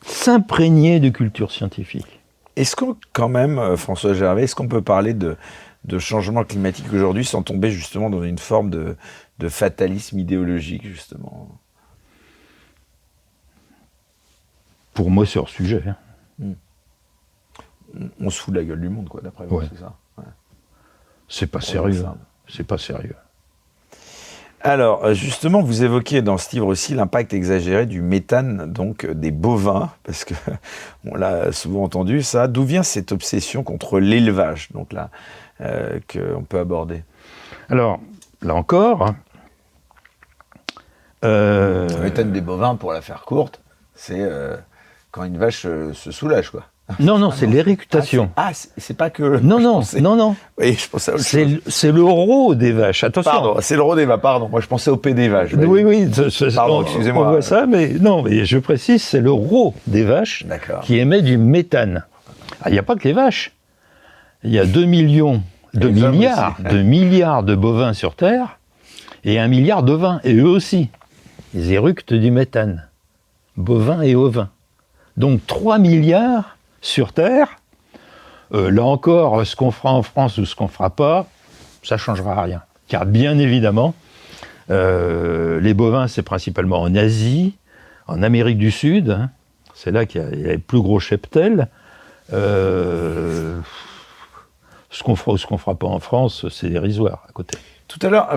s'imprégner de culture scientifique. Est-ce que quand même, François Gervais, est-ce qu'on peut parler de changement climatique aujourd'hui sans tomber justement dans une forme de fatalisme idéologique, justement? Pour moi, c'est hors sujet. On se fout de la gueule du monde, quoi, d'après vous, c'est ça? C'est pas sérieux. C'est pas sérieux. Alors, justement, vous évoquez dans ce livre aussi l'impact exagéré du méthane, donc des bovins, parce que on l'a souvent entendu, ça. D'où vient cette obsession contre l'élevage, donc là, qu'on peut aborder? Alors, là encore, Le méthane des bovins, pour la faire courte, c'est quand une vache se soulage, quoi. non, c'est l'éructation. C'est pas que... Non. Oui, je pensais à autre chose. C'est le rot des vaches, attention. Pardon, c'est le rodéva, pardon. Moi, je pensais au P des vaches. Oui, Pardon, excusez-moi. On voit ça, mais non, mais je précise, c'est le rot des vaches qui émet du méthane. Il n'y a pas que les vaches. Il y a 2 milliards de bovins sur Terre et 1 milliard d'ovins. Et eux aussi, ils éructent du méthane. Bovins et ovins. Donc 3 milliards sur Terre. Là encore, ce qu'on fera en France ou ce qu'on ne fera pas, ça ne changera rien. Car bien évidemment, les bovins, c'est principalement en Asie, en Amérique du Sud. Hein. C'est là qu'il y a les plus gros cheptels. Ce qu'on fera ou ce qu'on ne fera pas en France, c'est dérisoire à côté. Tout à l'heure,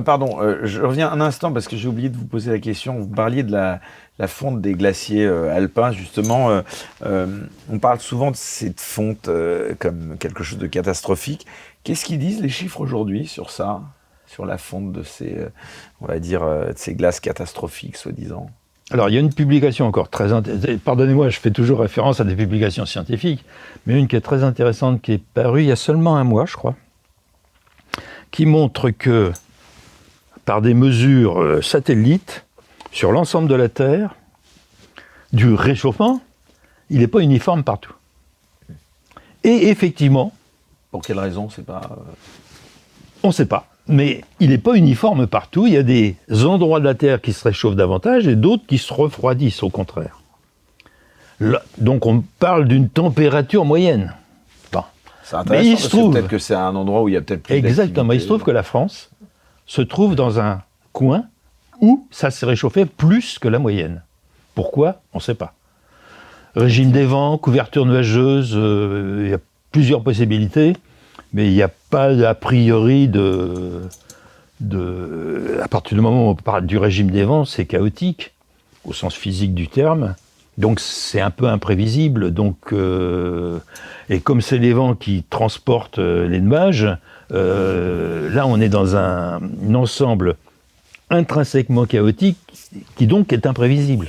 je reviens un instant parce que j'ai oublié de vous poser la question. Vous parliez de la fonte des glaciers alpins, justement. On parle souvent de cette fonte comme quelque chose de catastrophique. Qu'est-ce qu'ils disent les chiffres aujourd'hui sur ça, sur la fonte de ces, de ces glaces catastrophiques, soi-disant? Alors, il y a une publication encore très intéressante. Pardonnez-moi, je fais toujours référence à des publications scientifiques, mais une qui est très intéressante, qui est parue il y a seulement un mois, je crois, qui montre que, par des mesures satellites, sur l'ensemble de la Terre, du réchauffement, il n'est pas uniforme partout. Et effectivement... Pour quelle raison, c'est pas... On ne sait pas. Mais il n'est pas uniforme partout. Il y a des endroits de la Terre qui se réchauffent davantage et d'autres qui se refroidissent, au contraire. Là, donc on parle d'une température moyenne. Bon. C'est intéressant, parce que peut-être que c'est un endroit où il y a peut-être plus d'activité. Exactement. Il se trouve que la France se trouve dans un coin où ça s'est réchauffé plus que la moyenne. Pourquoi? On ne sait pas. Régime des vents, couverture nuageuse, il y a plusieurs possibilités. Mais il n'y a pas a priori à partir du moment où on parle du régime des vents, c'est chaotique, au sens physique du terme. Donc c'est un peu imprévisible. Donc, et comme c'est les vents qui transportent les nuages, là on est dans un ensemble intrinsèquement chaotique qui donc est imprévisible.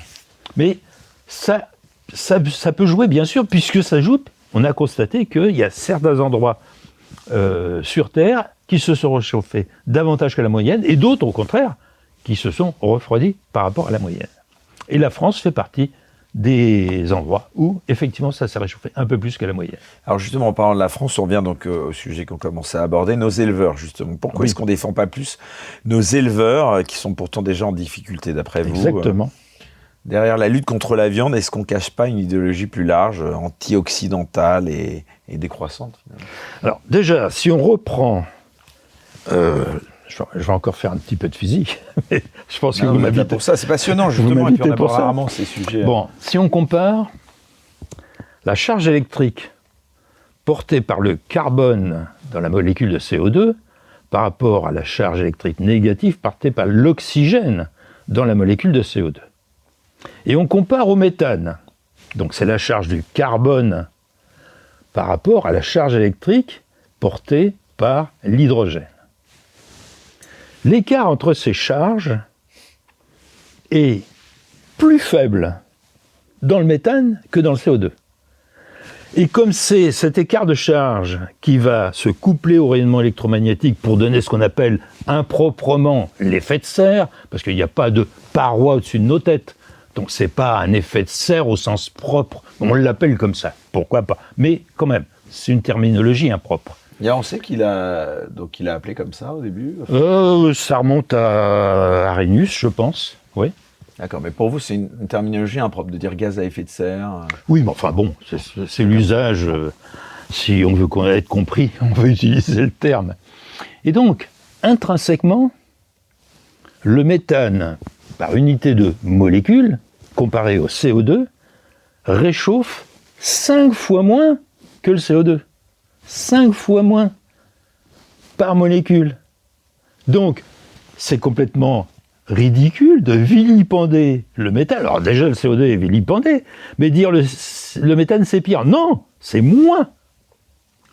Mais ça peut jouer bien sûr, puisque ça joue. On a constaté qu'il y a certains endroits sur Terre qui se sont réchauffés davantage que la moyenne, et d'autres, au contraire, qui se sont refroidis par rapport à la moyenne. Et la France fait partie des endroits où, effectivement, ça s'est réchauffé un peu plus que la moyenne. Alors justement, en parlant de la France, on revient donc au sujet qu'on commençait à aborder, nos éleveurs, justement. Pourquoi est-ce qu'on ne défend pas plus nos éleveurs, qui sont pourtant déjà en difficulté, d'après vous? Exactement. Derrière la lutte contre la viande, est-ce qu'on ne cache pas une idéologie plus large, anti-occidentale et décroissante, finalement? Alors déjà, si on reprend... je vais encore faire un petit peu de physique, mais je pense que vous m'invitez pour ça. C'est passionnant, justement, et puis on aborde rarement ces sujets. Bon, si on compare la charge électrique portée par le carbone dans la molécule de CO2 par rapport à la charge électrique négative portée par l'oxygène dans la molécule de CO2. Et on compare au méthane. Donc c'est la charge du carbone par rapport à la charge électrique portée par l'hydrogène. L'écart entre ces charges est plus faible dans le méthane que dans le CO2. Et comme c'est cet écart de charge qui va se coupler au rayonnement électromagnétique pour donner ce qu'on appelle improprement l'effet de serre, parce qu'il n'y a pas de paroi au-dessus de nos têtes, donc c'est pas un effet de serre au sens propre, on l'appelle comme ça, pourquoi pas, mais quand même, c'est une terminologie impropre. On sait qu'il a appelé comme ça au début. Ça remonte à Arrhenius, je pense, oui. D'accord, mais pour vous, c'est une terminologie impropre de dire gaz à effet de serre. Oui, mais enfin bon, c'est l'usage. Si on veut être compris, on veut utiliser le terme. Et donc, intrinsèquement, le méthane, par unité de molécule, comparé au CO2, réchauffe 5 fois moins que le CO2. 5 fois moins par molécule. Donc, c'est complètement ridicule de vilipender le méthane. Alors déjà, le CO2 est vilipendé, mais dire le méthane, c'est pire. Non, c'est moins.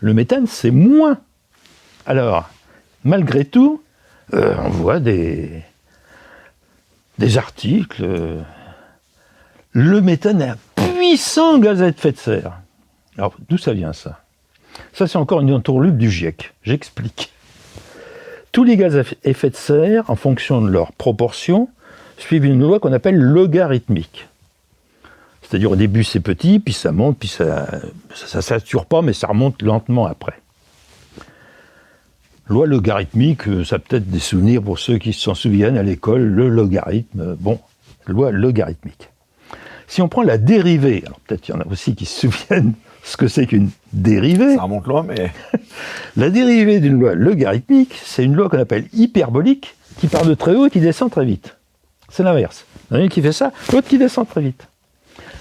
Le méthane, c'est moins. Alors, malgré tout, on voit des articles. Le méthane est un puissant gaz à effet de serre. Alors, d'où ça vient, ça? Ça, c'est encore une entourloupe du GIEC. J'explique. Tous les gaz à effet de serre, en fonction de leur proportion, suivent une loi qu'on appelle logarithmique. C'est-à-dire, au début, c'est petit, puis ça monte, puis ça sature pas, mais ça remonte lentement après. Loi logarithmique, ça a peut-être des souvenirs pour ceux qui s'en souviennent à l'école, le logarithme, bon, loi logarithmique. Si on prend la dérivée, alors peut-être qu'il y en a aussi qui se souviennent ce que c'est qu'une dérivée. Ça remonte loin, mais... La dérivée d'une loi logarithmique, c'est une loi qu'on appelle hyperbolique, qui part de très haut et qui descend très vite. C'est l'inverse. Il y en a une qui fait ça, l'autre qui descend très vite.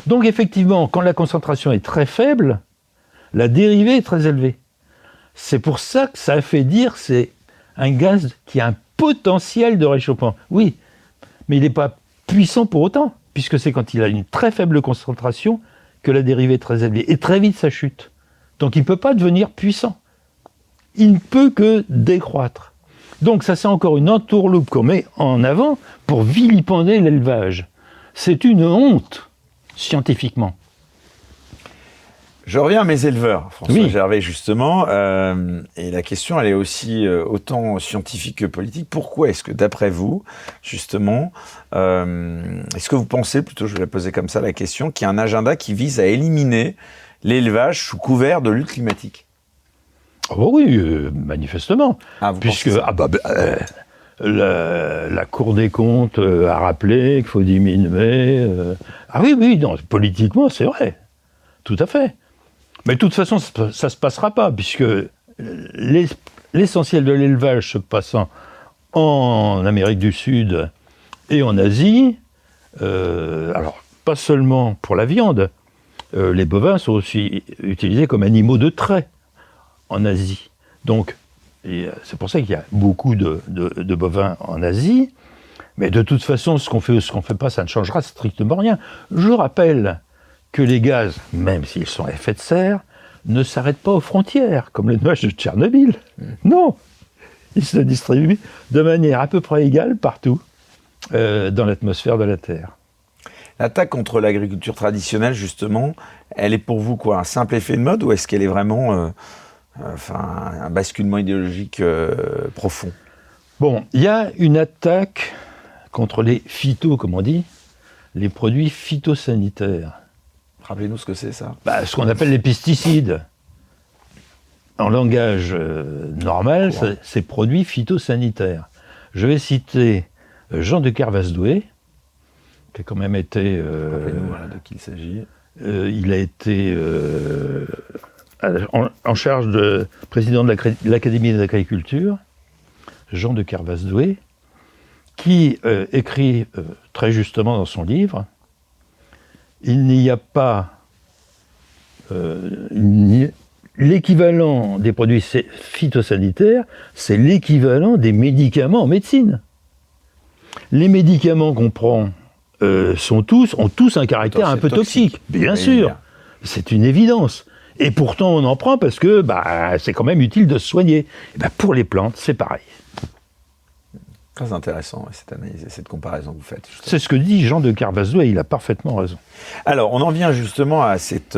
Donc effectivement, quand la concentration est très faible, la dérivée est très élevée. C'est pour ça que ça fait dire que c'est un gaz qui a un potentiel de réchauffement. Oui, mais il n'est pas puissant pour autant, puisque c'est quand il a une très faible concentration que la dérivée est très élevée. Et très vite, ça chute. Donc il ne peut pas devenir puissant. Il ne peut que décroître. Donc ça, c'est encore une entourloupe qu'on met en avant pour vilipender l'élevage. C'est une honte, scientifiquement. Je reviens à mes éleveurs, François Oui. Gervais, justement, et la question, elle est aussi autant scientifique que politique. Pourquoi est-ce que, d'après vous, justement, est-ce que vous pensez, plutôt je vais la poser comme ça la question, qu'il y a un agenda qui vise à éliminer l'élevage sous couvert de lutte climatique? Oh oui, manifestement. Ah, vous puisque pensez ça la Cour des comptes a rappelé qu'il faut diminuer. Ah oui, non, politiquement, c'est vrai. Tout à fait. Mais de toute façon, ça ne se passera pas, puisque l'essentiel de l'élevage se passant en Amérique du Sud et en Asie, alors pas seulement pour la viande, les bovins sont aussi utilisés comme animaux de trait en Asie. Donc, c'est pour ça qu'il y a beaucoup de bovins en Asie, mais de toute façon, ce qu'on fait ou ce qu'on ne fait pas, ça ne changera strictement rien. Je rappelle que les gaz, même s'ils sont à effet de serre, ne s'arrêtent pas aux frontières, comme le nuage de Tchernobyl. Non, ils se distribuent de manière à peu près égale partout dans l'atmosphère de la Terre. L'attaque contre l'agriculture traditionnelle, justement, elle est pour vous quoi, un simple effet de mode, ou est-ce qu'elle est vraiment un basculement idéologique profond? Bon, il y a une attaque contre les comme on dit, les produits phytosanitaires. Rappelez-nous ce que c'est, ça. Ce qu'on appelle les pesticides. En langage normal, c'est produits phytosanitaires. Je vais citer Jean de Kervasdoué, qui a quand même été... Rappelez-nous de qui il s'agit. Il a été en charge de président de l'Académie d'agriculture, Jean de Kervasdoué, qui écrit très justement dans son livre: il n'y a pas l'équivalent des produits phytosanitaires, c'est l'équivalent des médicaments en médecine. Les médicaments qu'on prend ont tous un caractère un peu toxique. Bien sûr, c'est une évidence. Et pourtant, on en prend parce que c'est quand même utile de se soigner. Et pour les plantes, c'est pareil. Très intéressant, cette analyse et cette comparaison que vous faites. Justement. C'est ce que dit Jean de Kervasdoué, et il a parfaitement raison. Alors, on en vient justement à cette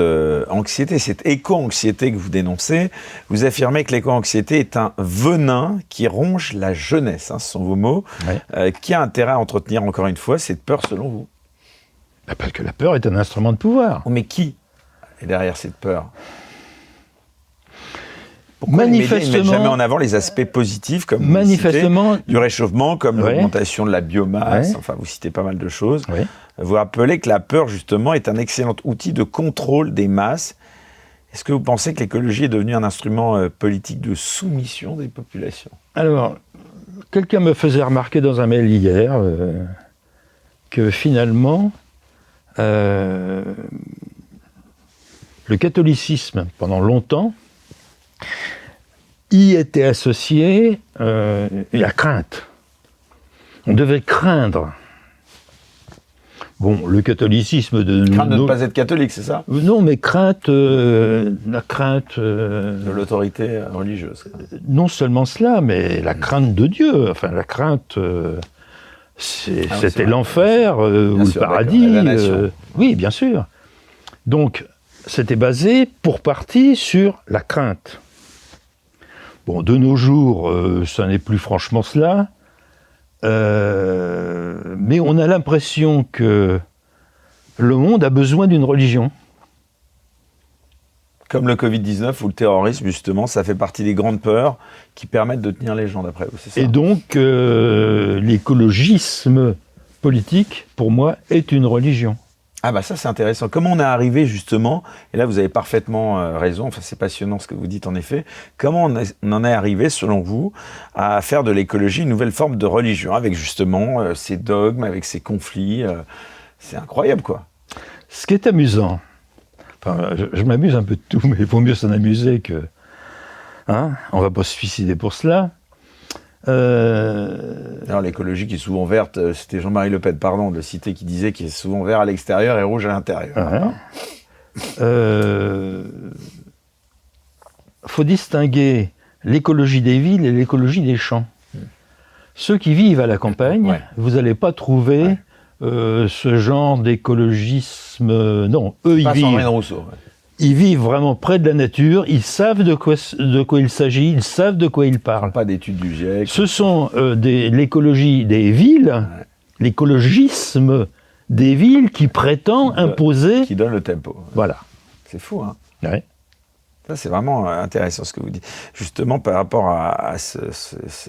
anxiété, cette éco-anxiété que vous dénoncez. Vous affirmez que l'éco-anxiété est un venin qui ronge la jeunesse, ce sont vos mots. Ouais. Qui a intérêt à entretenir, encore une fois, cette peur selon vous? Parce que la peur est un instrument de pouvoir. Mais qui est derrière cette peur? Pourquoi manifestement, les médias ne mettent jamais en avant les aspects positifs, comme vous citez, du réchauffement, comme l'augmentation de la biomasse, enfin vous citez pas mal de choses. Vous rappelez que la peur, justement, est un excellent outil de contrôle des masses. Est-ce que vous pensez que l'écologie est devenue un instrument politique de soumission des populations? Alors, quelqu'un me faisait remarquer dans un mail hier que finalement, le catholicisme, pendant longtemps, y était associé la crainte. On devait craindre. Bon, le catholicisme de... Crainte de ne pas être catholique, c'est ça? Non, mais la crainte... De l'autorité religieuse. Non seulement cela, mais la crainte de Dieu. Enfin, la crainte... c'était l'enfer ou le paradis. La nation. Oui, bien sûr. Donc, c'était basé pour partie sur la crainte. Bon, de nos jours, ça n'est plus franchement cela. Mais on a l'impression que le monde a besoin d'une religion. Comme le Covid-19 ou le terrorisme, justement, ça fait partie des grandes peurs qui permettent de tenir les gens, d'après vous, c'est ça? Et donc, l'écologisme politique, pour moi, est une religion. Ah bah ça c'est intéressant. Comment on est arrivé justement, et là vous avez parfaitement raison, enfin c'est passionnant ce que vous dites en effet, comment on en est arrivé selon vous à faire de l'écologie une nouvelle forme de religion, avec justement ces dogmes, avec ces conflits, c'est incroyable quoi. Ce qui est amusant, enfin je m'amuse un peu de tout, mais il vaut mieux s'en amuser que... Hein, on va pas se suicider pour cela. Alors l'écologie qui est souvent verte, c'était Jean-Marie Le Pen, pardon, de le citer, qui disait qu'il est souvent vert à l'extérieur et rouge à l'intérieur. Faut distinguer l'écologie des villes et l'écologie des champs. Ceux qui vivent à la campagne, vous n'allez pas trouver ce genre d'écologisme. Non, eux ils vivent. Sandrine Rousseau. Ils vivent vraiment près de la nature, ils savent de quoi il s'agit, ils savent de quoi ils parlent. Pas d'études du GIEC. Ce sont l'écologie des villes, l'écologisme des villes qui prétend imposer... Qui donne le tempo. Voilà. C'est fou, hein? Ouais. Ça, c'est vraiment intéressant ce que vous dites. Justement, par rapport à ce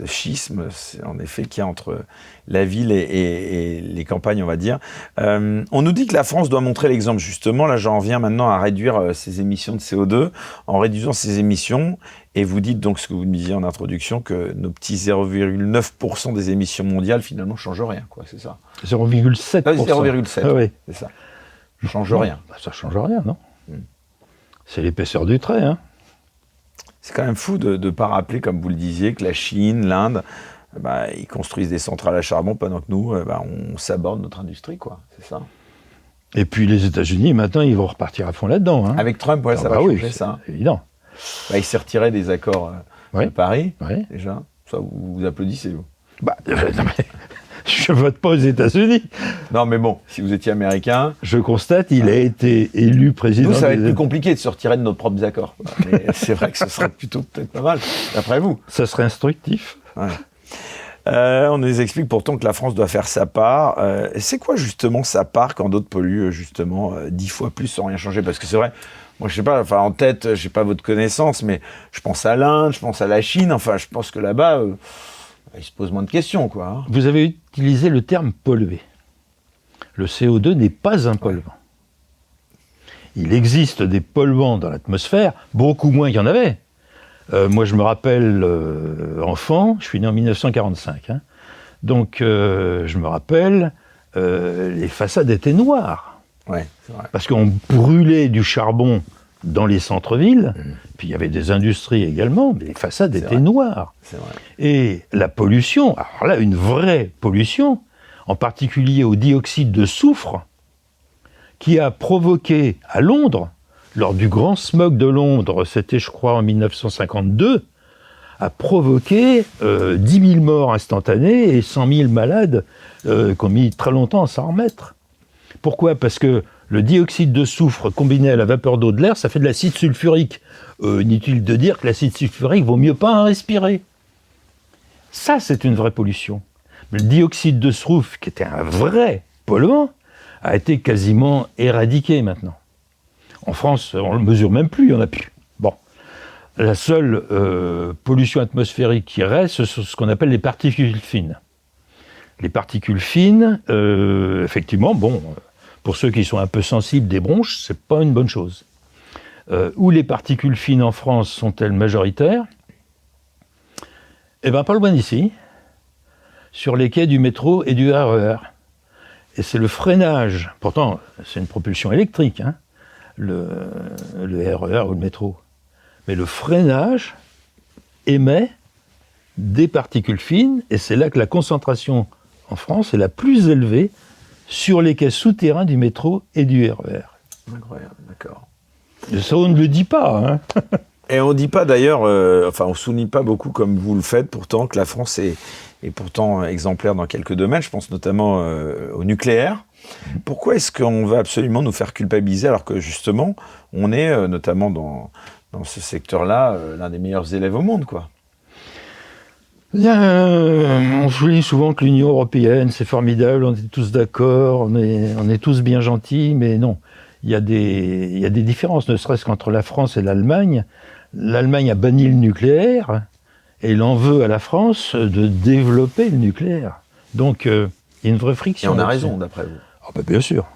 schisme, en effet, qu'il y a entre la ville et les campagnes, on va dire. On nous dit que la France doit montrer l'exemple. Justement, là, j'en viens maintenant à réduire ses émissions de CO2. En réduisant ses émissions, et vous dites donc ce que vous me disiez en introduction, que nos petits 0,9% des émissions mondiales, finalement, ne changent rien, quoi, c'est ça? 0,7%. 0,7%, ah, oui. C'est ça. Ça ne change rien. Bah, ça ne change rien, non? C'est l'épaisseur du trait, hein. C'est quand même fou de ne pas rappeler, comme vous le disiez, que la Chine, l'Inde, ils construisent des centrales à charbon pendant que nous, on saborde notre industrie, quoi. C'est ça. Et puis les États-Unis, maintenant, ils vont repartir à fond là-dedans. Hein. Avec Trump, ça va changer ça. Évident. Il s'est retiré des accords de Paris, déjà. Ça, vous applaudissez, vous? Non, mais je vote pas aux États-Unis. Non, mais bon, si vous étiez américain... Je constate, il a été élu président... Nous, ça va être plus compliqué de se retirer de nos propres accords. Mais c'est vrai que ce serait plutôt peut-être pas mal, d'après vous. Ça serait instructif. Ouais. On nous explique pourtant que la France doit faire sa part. C'est quoi justement sa part quand d'autres polluent justement 10 fois plus sans rien changer? Parce que c'est vrai, moi je sais pas, enfin en tête, j'ai pas votre connaissance, mais je pense à l'Inde, je pense à la Chine, enfin je pense que là-bas... il se pose moins de questions, quoi. Hein. Vous avez utilisé le terme polluer. Le CO2 n'est pas un polluant. Il existe des polluants dans l'atmosphère, beaucoup moins qu'il y en avait. Moi, je me rappelle, enfant, je suis né en 1945, hein, donc je me rappelle, les façades étaient noires. Ouais, c'est vrai. Parce qu'on brûlait du charbon dans les centres-villes, puis il y avait des industries également, mais les façades étaient noires. C'est vrai. Et la pollution, alors là, une vraie pollution, en particulier au dioxyde de soufre, qui a provoqué à Londres, lors du grand smog de Londres, c'était je crois en 1952, a provoqué 10 000 morts instantanées et 100 000 malades qui ont mis très longtemps à s'en remettre. Pourquoi? Parce que le dioxyde de soufre combiné à la vapeur d'eau de l'air, ça fait de l'acide sulfurique. Inutile de dire que l'acide sulfurique vaut mieux pas en respirer. Ça, c'est une vraie pollution. Mais le dioxyde de soufre, qui était un vrai polluant, a été quasiment éradiqué maintenant. En France, on ne le mesure même plus, il n'y en a plus. Bon. La seule pollution atmosphérique qui reste, c'est ce qu'on appelle les particules fines. Les particules fines, effectivement, bon... Pour ceux qui sont un peu sensibles des bronches, c'est pas une bonne chose. Où les particules fines en France sont-elles majoritaires? Eh bien, pas loin d'ici, sur les quais du métro et du RER. Et c'est le freinage, pourtant c'est une propulsion électrique, hein, le RER ou le métro. Mais le freinage émet des particules fines, et c'est là que la concentration en France est la plus élevée sur les quais souterrains du métro et du RER. Incroyable, d'accord. Et ça, on ne le dit pas. Hein. Et on ne dit pas d'ailleurs, on ne souligne pas beaucoup comme vous le faites, pourtant, que la France est pourtant exemplaire dans quelques domaines, je pense notamment au nucléaire. Pourquoi est-ce qu'on veut absolument nous faire culpabiliser alors que justement, on est notamment dans ce secteur-là l'un des meilleurs élèves au monde, quoi? Bien, on souligne souvent que l'Union européenne, c'est formidable, on est tous d'accord, on est tous bien gentils, mais non. Il y a des différences, ne serait-ce qu'entre la France et l'Allemagne. L'Allemagne a banni le nucléaire et il en veut à la France de développer le nucléaire. Donc, il y a une vraie friction. Et on a raison, d'après vous. Ah ben, bien sûr.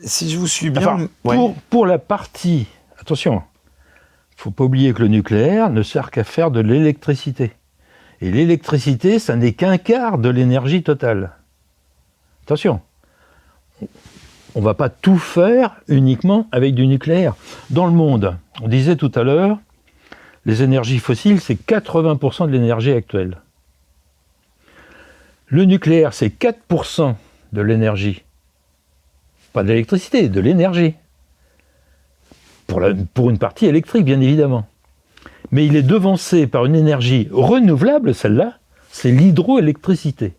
Si je vous suis bien... Enfin, pour la partie... Attention, il ne faut pas oublier que le nucléaire ne sert qu'à faire de l'électricité. Et l'électricité, ça n'est qu'un quart de l'énergie totale. Attention, on ne va pas tout faire uniquement avec du nucléaire. Dans le monde, on disait tout à l'heure, les énergies fossiles, c'est 80% de l'énergie actuelle. Le nucléaire, c'est 4% de l'énergie. Pas de l'électricité, de l'énergie. Pour une partie électrique, bien évidemment. Mais il est devancé par une énergie renouvelable, celle-là, c'est l'hydroélectricité,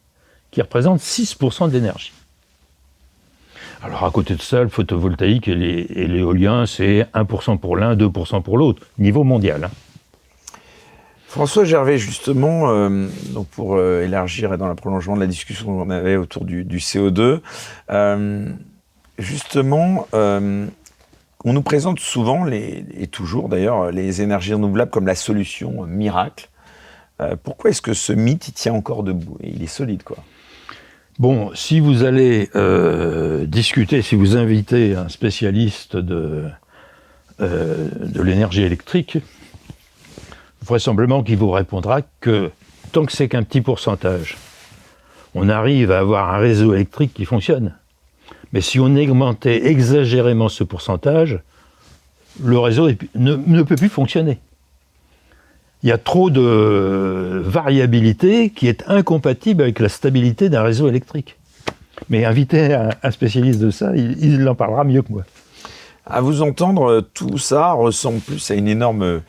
qui représente 6% de l'énergie. Alors à côté de ça, le photovoltaïque et l'éolien, c'est 1% pour l'un, 2% pour l'autre, niveau mondial. Hein. François Gervais, justement, donc pour élargir et dans le prolongement de la discussion qu'on avait autour du CO2, justement, on nous présente souvent, et toujours d'ailleurs, les énergies renouvelables comme la solution miracle. Pourquoi est-ce que ce mythe il tient encore debout? Et il est solide, quoi. Bon, si vous allez discuter, si vous invitez un spécialiste de l'énergie électrique, vraisemblablement qu'il vous répondra que tant que c'est qu'un petit pourcentage, on arrive à avoir un réseau électrique qui fonctionne. Mais si on augmentait exagérément ce pourcentage, le réseau ne peut plus fonctionner. Il y a trop de variabilité qui est incompatible avec la stabilité d'un réseau électrique. Mais inviter un spécialiste de ça, il en parlera mieux que moi. À vous entendre, tout ça ressemble plus à une énorme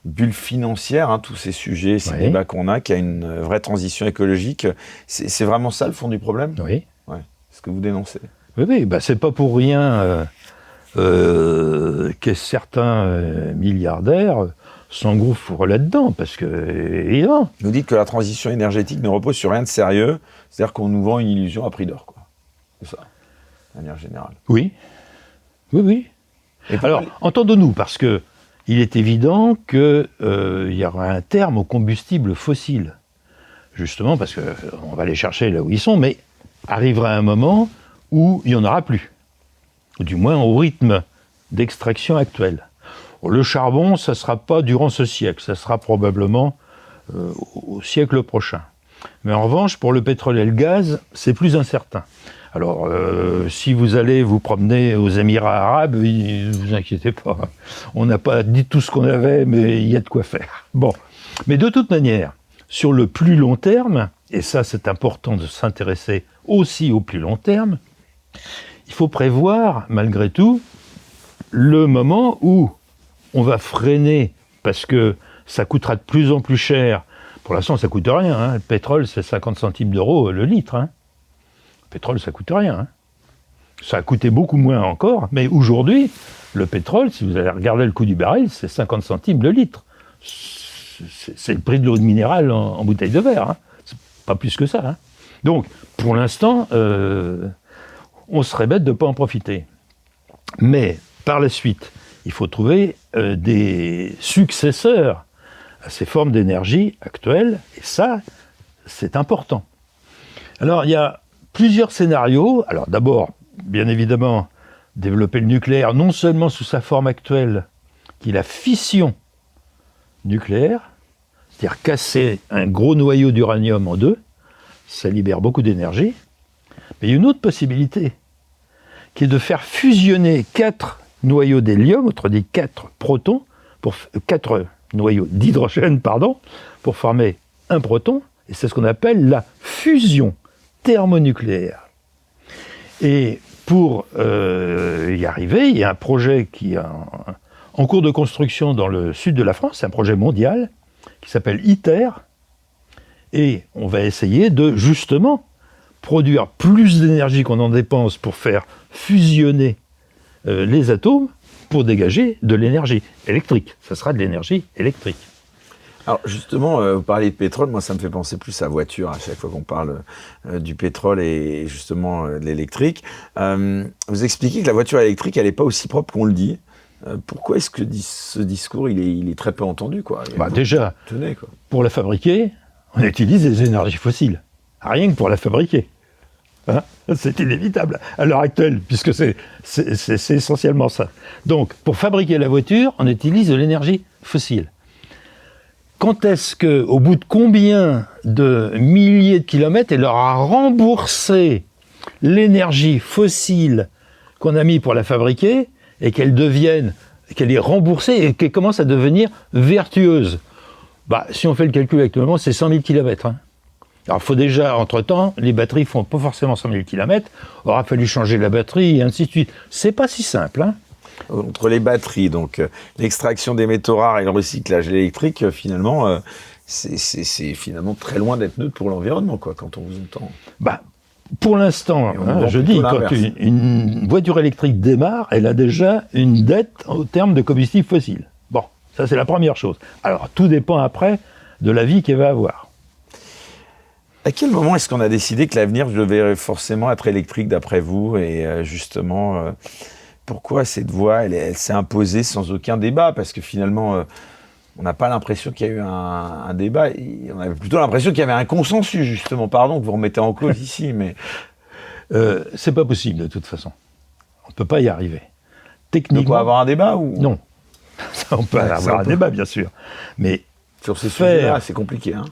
bulle financière, hein, tous ces sujets, ces débats qu'on a, qu'à une vraie transition écologique. C'est vraiment ça le fond du problème? Oui. Ouais. Ce que vous dénoncez. Oui, bah, c'est pas pour rien que certains milliardaires s'engouffrent là-dedans, parce que, évidemment. Vous dites que la transition énergétique ne repose sur rien de sérieux, c'est-à-dire qu'on nous vend une illusion à prix d'or, quoi. C'est ça, de manière générale. Oui. Alors, entendons-nous, parce que il est évident qu'il y aura un terme aux combustibles fossiles. Justement, parce qu'on va les chercher là où ils sont, mais arrivera un moment où il n'y en aura plus. Du moins au rythme d'extraction actuel. Le charbon, ça ne sera pas durant ce siècle, ça sera probablement au siècle prochain. Mais en revanche, pour le pétrole et le gaz, c'est plus incertain. Alors, si vous allez vous promener aux Émirats arabes, ne vous inquiétez pas. On n'a pas dit tout ce qu'on avait, mais il y a de quoi faire. Bon. Mais de toute manière, sur le plus long terme, et ça c'est important de s'intéresser aussi au plus long terme, il faut prévoir, malgré tout, le moment où on va freiner, parce que ça coûtera de plus en plus cher. Pour l'instant, ça ne coûte rien. Hein. Le pétrole, c'est 50 centimes d'euros le litre. Hein. Le pétrole, ça ne coûte rien. Hein. Ça a coûté beaucoup moins encore. Mais aujourd'hui, le pétrole, si vous allez regarder le coût du baril, c'est 50 centimes le litre. C'est le prix de l'eau minérale en bouteille de verre. Hein. C'est pas plus que ça. Hein. Donc, pour l'instant, on serait bête de ne pas en profiter. Mais, par la suite, il faut trouver des successeurs à ces formes d'énergie actuelles, et ça, c'est important. Alors, il y a plusieurs scénarios. Alors, d'abord, bien évidemment, développer le nucléaire, non seulement sous sa forme actuelle, qui est la fission nucléaire, c'est-à-dire casser un gros noyau d'uranium en deux, ça libère beaucoup d'énergie, mais il y a une autre possibilité, qui est de faire fusionner 4 noyaux d'hélium, autrement dit 4 protons, 4 noyaux d'hydrogène, pour former un proton, Et c'est ce qu'on appelle la fusion thermonucléaire. Et pour y arriver, il y a un projet qui est en cours de construction dans le sud de la France, c'est un projet mondial qui s'appelle ITER, et on va essayer de justement produire plus d'énergie qu'on en dépense pour faire fusionner les atomes pour dégager de l'énergie électrique. Ça sera de l'énergie électrique. Alors justement, vous parlez de pétrole, moi ça me fait penser plus à voiture à chaque fois qu'on parle du pétrole et justement de l'électrique. Vous expliquez que la voiture électrique, elle n'est pas aussi propre qu'on le dit. Pourquoi est-ce que ce discours, il est très peu entendu, quoi? Déjà, tenez, quoi. Pour la fabriquer, on utilise des énergies fossiles. Rien que pour la fabriquer. Hein, c'est inévitable à l'heure actuelle, puisque c'est essentiellement ça. Donc, pour fabriquer la voiture, on utilise de l'énergie fossile. Quand est-ce que, au bout de combien de milliers de kilomètres, elle leur a remboursé l'énergie fossile qu'on a mis pour la fabriquer et qu'elle est remboursée et qu'elle commence à devenir vertueuse? Si on fait le calcul actuellement, c'est 100 000 km. Hein. Alors, il faut déjà, entre-temps, les batteries ne font pas forcément 100 000 km. Il aura fallu changer la batterie et ainsi de suite. C'est pas si simple. Hein. Entre les batteries, donc l'extraction des métaux rares et le recyclage électrique, finalement, c'est finalement très loin d'être neutre pour l'environnement, quoi, quand on vous entend. Pour l'instant, je dis, quand une voiture électrique démarre, elle a déjà une dette au terme de combustible fossile. Bon, ça c'est la première chose. Alors, tout dépend après de la vie qu'elle va avoir. À quel moment est-ce qu'on a décidé que l'avenir devait forcément être électrique d'après vous? Et justement, pourquoi cette voie, elle s'est imposée sans aucun débat? Parce que finalement, on n'a pas l'impression qu'il y a eu un débat. On avait plutôt l'impression qu'il y avait un consensus, justement. Pardon que vous remettez en cause ici, mais... c'est pas possible, de toute façon. On ne peut pas y arriver. Techniquement... On peut avoir un débat ou... Non. Ça, on peut avoir un débat, bien sûr. Mais sur ces sujets-là, c'est compliqué. Hein.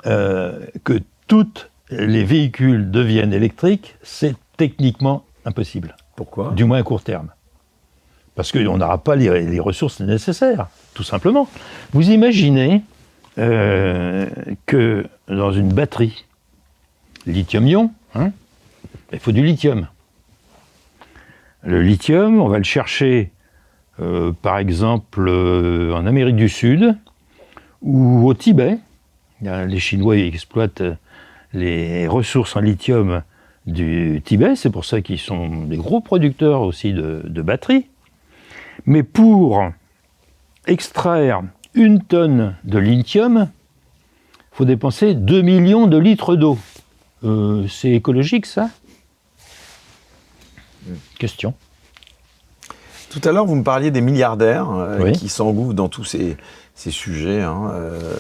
Que toutes les véhicules deviennent électriques, c'est techniquement impossible. Pourquoi? Du moins à court terme. Parce qu'on n'aura pas les ressources nécessaires, tout simplement. Vous imaginez que dans une batterie, lithium-ion, il faut du lithium. Le lithium, on va le chercher, par exemple, en Amérique du Sud ou au Tibet. Les Chinois exploitent les ressources en lithium du Tibet, c'est pour ça qu'ils sont des gros producteurs aussi de batteries. Mais pour extraire 1 tonne de lithium, il faut dépenser 2 millions de litres d'eau. C'est écologique, ça? Question. Tout à l'heure, vous me parliez des milliardaires oui. qui s'engouffrent dans tous ces sujets. Hein.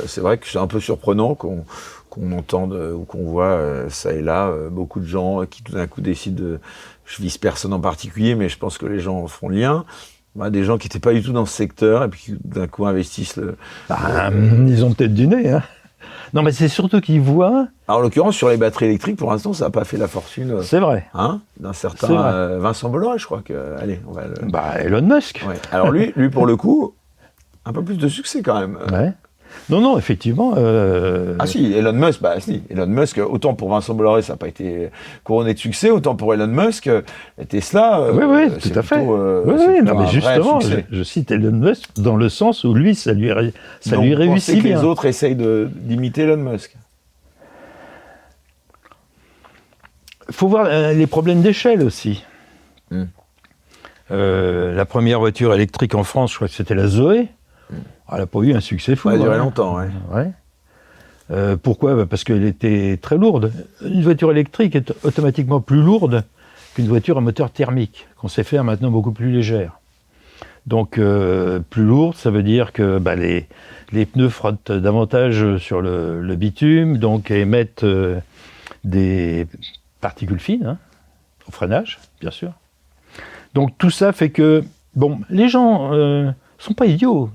C'est vrai que c'est un peu surprenant qu'on entende ou qu'on voit ça et là beaucoup de gens qui tout d'un coup décident de... Je vise personne en particulier, mais je pense que les gens feront le lien. Des gens qui n'étaient pas du tout dans ce secteur et puis qui d'un coup investissent ils ont peut-être du nez. Hein. Non, mais c'est surtout qu'ils voient... Alors, en l'occurrence, sur les batteries électriques, pour l'instant, ça n'a pas fait la fortune... C'est vrai. D'un certain Vincent Bolloré, je crois que... Allez, on va le... Elon Musk. Ouais. Alors lui, pour le coup, un peu plus de succès quand même. Ouais. Non, effectivement... Ah si, Elon Musk, Elon Musk, autant pour Vincent Bolloré, ça n'a pas été couronné de succès, autant pour Elon Musk, Tesla... oui, tout à fait. Mais justement, je cite Elon Musk dans le sens où lui, ça lui réussit bien. Vous pensez que les autres essayent d'imiter Elon Musk? Il faut voir les problèmes d'échelle aussi. La première voiture électrique en France, je crois que c'était la Zoé. Elle n'a pas eu un succès fou. Elle a duré longtemps, ouais. Pourquoi? Parce qu'elle était très lourde. Une voiture électrique est automatiquement plus lourde qu'une voiture à moteur thermique, qu'on sait faire maintenant beaucoup plus légère. Donc, plus lourde, ça veut dire que les pneus frottent davantage sur le bitume, donc émettent des particules fines, au freinage, bien sûr. Donc, tout ça fait que, les gens sont pas idiots.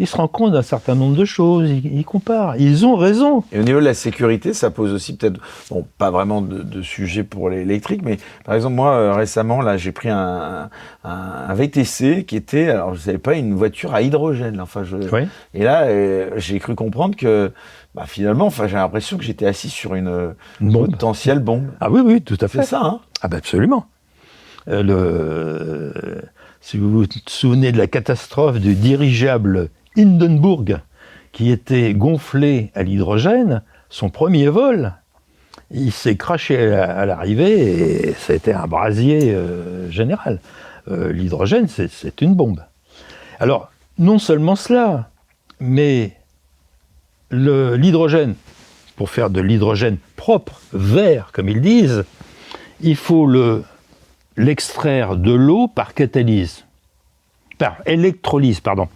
il se rend compte d'un certain nombre de choses, il compare. Ils ont raison. Et au niveau de la sécurité, ça pose aussi peut-être, bon, pas vraiment de sujet pour l'électrique, mais par exemple, moi, récemment, là, j'ai pris un VTC qui était, alors je ne savais pas, une voiture à hydrogène. Enfin, Oui. Et là, j'ai cru comprendre que, finalement, enfin, j'ai l'impression que j'étais assis sur une bombe. potentielle bombe. Ah oui, oui, tout à fait. C'est ça, hein? Ah ben absolument. Si vous vous souvenez de la catastrophe du dirigeable Hindenburg, qui était gonflé à l'hydrogène, son premier vol, il s'est crashé à l'arrivée et ça a été un brasier général. L'hydrogène, c'est une bombe. Alors, non seulement cela, mais l'hydrogène, pour faire de l'hydrogène propre, vert, comme ils disent, il faut l'extraire de l'eau par catalyse. Par électrolyse, pardon.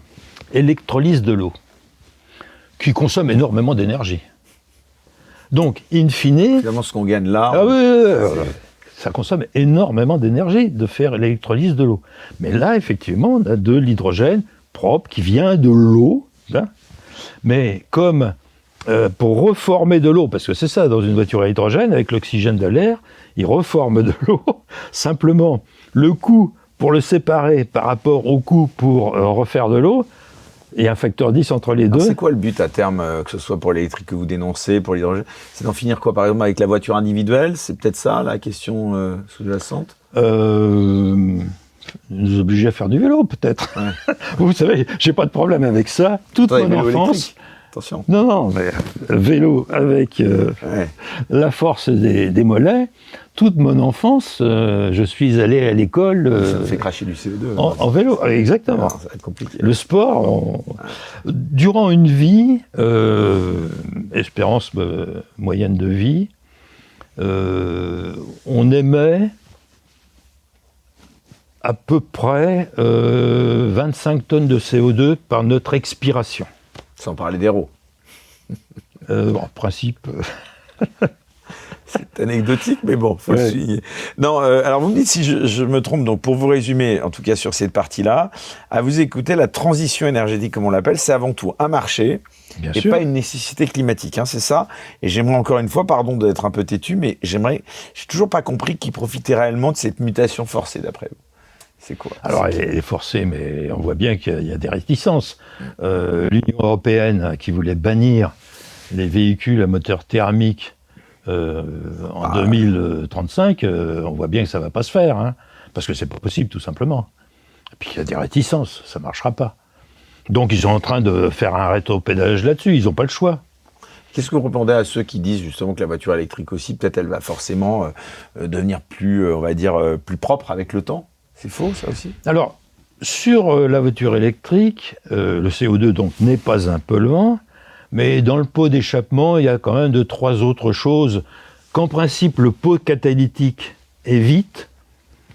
Électrolyse de l'eau, qui consomme énormément d'énergie. Donc, in fine... Finalement, ce qu'on gagne là... ça consomme énormément d'énergie de faire l'électrolyse de l'eau. Mais là, effectivement, on a de l'hydrogène propre qui vient de l'eau. Hein. Mais comme pour reformer de l'eau, parce que c'est ça, dans une voiture à hydrogène, avec l'oxygène de l'air, il reforme de l'eau. Simplement, le coût pour le séparer par rapport au coût pour refaire de l'eau, et un facteur 10 entre les deux. C'est quoi le but à terme, que ce soit pour l'électrique que vous dénoncez, pour l'hydrogène? C'est d'en finir quoi, par exemple, avec la voiture individuelle? C'est peut-être ça, la question sous-jacente? Nous obliger à faire du vélo, peut-être. Ouais. Vous savez, j'ai pas de problème avec ça. Toute mon enfance... Attention. Non, mais vélo avec la force des mollets. Toute mon enfance, je suis allé à l'école... ça me fait cracher du CO2. En vélo, exactement. Alors, ça va être compliqué. Le sport, durant une vie, espérance moyenne de vie, on émet à peu près 25 tonnes de CO2 par notre expiration. Sans parler d'héros. En principe... C'est anecdotique, mais bon, faut le souligner. Non, alors vous me dites si je me trompe, donc pour vous résumer, en tout cas sur cette partie-là, à vous écouter, la transition énergétique, comme on l'appelle, c'est avant tout un marché, Bien et sûr. pas une nécessité climatique, hein, c'est ça. Et j'aimerais encore une fois, pardon d'être un peu têtu, mais j'ai toujours pas compris qui profitait réellement de cette mutation forcée, d'après vous. C'est quoi? Alors, elle est forcée, mais on voit bien qu'il y a des réticences. L'Union européenne, qui voulait bannir les véhicules à moteur thermique en 2035, on voit bien que ça ne va pas se faire, hein, parce que c'est pas possible, tout simplement. Et puis, il y a des réticences, ça ne marchera pas. Donc, ils sont en train de faire un rétropédalage là-dessus, ils n'ont pas le choix. Qu'est-ce que vous répondez à ceux qui disent justement que la voiture électrique aussi, peut-être elle va forcément devenir plus, on va dire, plus propre avec le temps? C'est faux, ça aussi? Alors, sur la voiture électrique, le CO2 donc n'est pas un polluant, mais dans le pot d'échappement, il y a quand même 2-3 autres choses qu'en principe le pot catalytique évite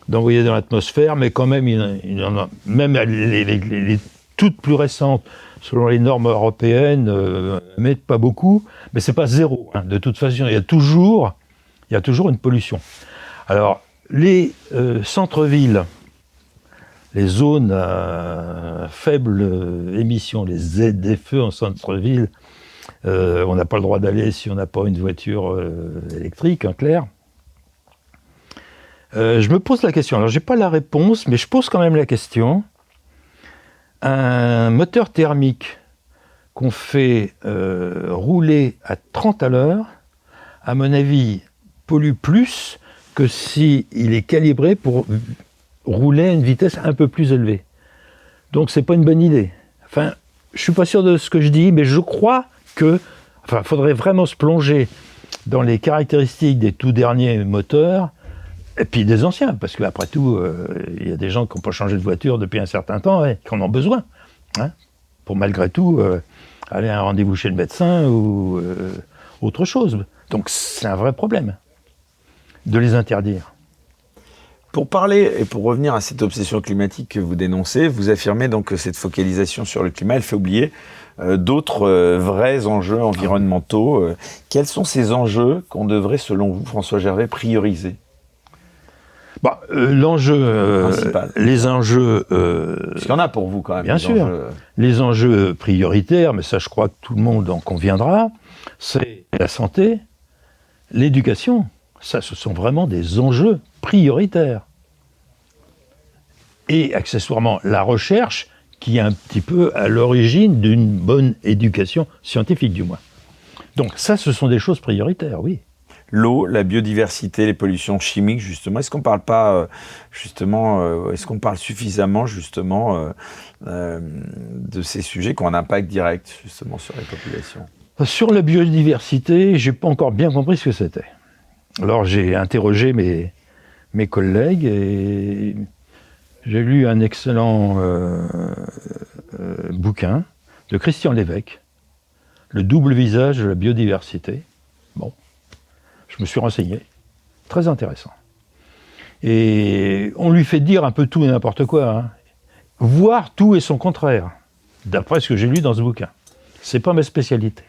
d'envoyer dans l'atmosphère, mais quand même, il en a, même les toutes plus récentes, selon les normes européennes, mettent pas beaucoup, mais c'est pas zéro. Hein. De toute façon, il y a toujours une pollution. Alors, les centres-villes, les zones à faible émission, les ZFE en centre-ville, on n'a pas le droit d'aller si on n'a pas une voiture électrique, en clair. Je me pose la question, alors j'ai pas la réponse, mais je pose quand même la question. Un moteur thermique qu'on fait rouler à 30 à l'heure, à mon avis, pollue plus que s'il est calibré pour rouler à une vitesse un peu plus élevée. Donc c'est pas une bonne idée. Enfin, je suis pas sûr de ce que je dis, mais je crois que, enfin, faudrait vraiment se plonger dans les caractéristiques des tout derniers moteurs, et puis des anciens, parce qu'après tout, il y a des gens qui n'ont pas changé de voiture depuis un certain temps et qui en ont besoin, hein, pour malgré tout aller à un rendez-vous chez le médecin ou autre chose. Donc c'est un vrai problème de les interdire. Pour parler et pour revenir à cette obsession climatique que vous dénoncez, vous affirmez donc que cette focalisation sur le climat, elle fait oublier d'autres vrais enjeux environnementaux. Quels sont ces enjeux qu'on devrait, selon vous, François Gervais, prioriser? L'enjeu, principal. les enjeux... Parce qu'il y en a pour vous quand même. Bien sûr. Les enjeux prioritaires, mais ça je crois que tout le monde en conviendra, c'est la santé, l'éducation. Ça, ce sont vraiment des enjeux prioritaires. Et accessoirement, la recherche, qui est un petit peu à l'origine d'une bonne éducation scientifique, du moins. Donc ça, ce sont des choses prioritaires, oui. L'eau, la biodiversité, les pollutions chimiques, justement. Est-ce qu'on parle pas, est-ce qu'on parle suffisamment, justement, de ces sujets qui ont un impact direct, justement, sur les populations? Sur la biodiversité, j'ai pas encore bien compris ce que c'était. Alors j'ai interrogé mes collègues et j'ai lu un excellent bouquin de Christian Lévesque, Le double visage de la biodiversité. Bon, je me suis renseigné, très intéressant. Et on lui fait dire un peu tout et n'importe quoi, hein. Voir tout et son contraire, d'après ce que j'ai lu dans ce bouquin. C'est pas ma spécialité.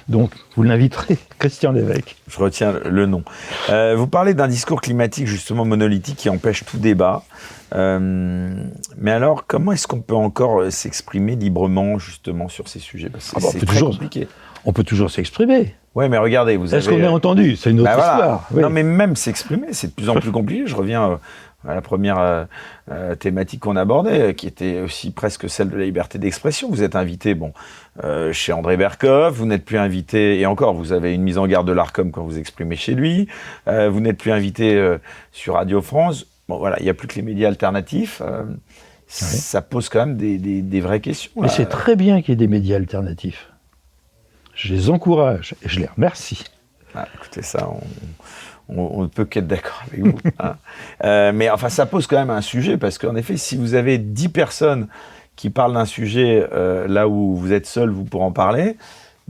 Donc, vous l'inviterez, Christian Lévesque. Je retiens le nom. Vous parlez d'un discours climatique justement monolithique qui empêche tout débat. Mais alors, comment est-ce qu'on peut encore s'exprimer librement justement sur ces sujets? Parce que c'est très compliqué. On peut toujours s'exprimer. Oui, mais regardez, vous avez... Est-ce qu'on est entendu? C'est une autre histoire. Oui. Non, mais même s'exprimer, c'est de plus en plus compliqué. Je reviens à la première thématique qu'on abordait, qui était aussi presque celle de la liberté d'expression. Vous êtes invité, chez André Berkoff, vous n'êtes plus invité, et encore, vous avez une mise en garde de l'Arcom quand vous exprimez chez lui, vous n'êtes plus invité sur Radio France. Bon, voilà, il n'y a plus que les médias alternatifs. Ça pose quand même des vraies questions. Mais c'est très bien qu'il y ait des médias alternatifs. Je les encourage et je les remercie. Ah, écoutez, ça, on ne peut qu'être d'accord avec vous. Hein. Mais enfin, ça pose quand même un sujet, parce qu'en effet, si vous avez 10 personnes qui parlent d'un sujet là où vous êtes seul, vous, pour en parler,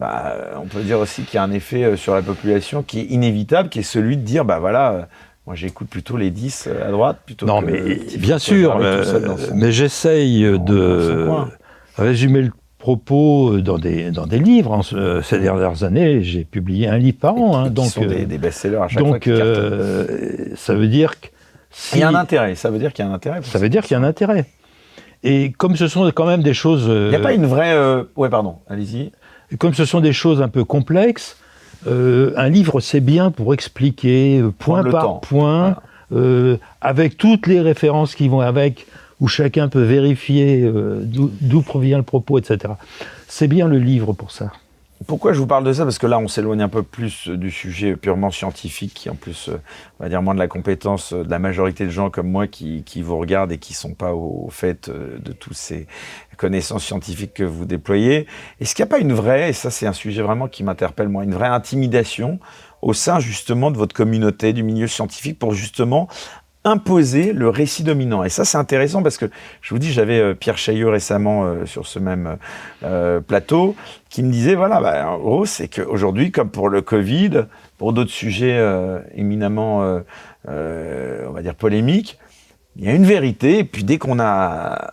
on peut dire aussi qu'il y a un effet sur la population qui est inévitable, qui est celui de dire, moi j'écoute plutôt les 10 à droite, plutôt non, que... mais bien sûr, mais j'essaye de résumer le propos dans des livres. Ces dernières années, j'ai publié un livre par an. Donc, ce sont des best-sellers à chaque fois. Donc, ça veut dire que... Il y a un intérêt, ça veut dire qu'il y a un intérêt. Ça veut dire qu'il y a un intérêt. Et comme ce sont quand même des choses... Il n'y a pas une vraie... Ouais, pardon, allez-y. Comme ce sont des choses un peu complexes, un livre, c'est bien pour expliquer point par point, avec toutes les références qui vont avec, où chacun peut vérifier d'où provient le propos, etc. C'est bien le livre pour ça. Pourquoi je vous parle de ça? Parce que là, on s'éloigne un peu plus du sujet purement scientifique, qui en plus, on va dire, moins de la compétence de la majorité de gens comme moi qui vous regardent et qui ne sont pas au fait de toutes ces connaissances scientifiques que vous déployez. Est-ce qu'il n'y a pas une vraie, et ça c'est un sujet vraiment qui m'interpelle moi, une vraie intimidation au sein justement de votre communauté, du milieu scientifique, pour justement imposer le récit dominant? Et ça, c'est intéressant parce que, je vous dis, j'avais Pierre Chaillot récemment sur ce même plateau, qui me disait, en gros, c'est qu'aujourd'hui, comme pour le Covid, pour d'autres sujets éminemment, on va dire, polémiques, il y a une vérité, et puis dès qu'on a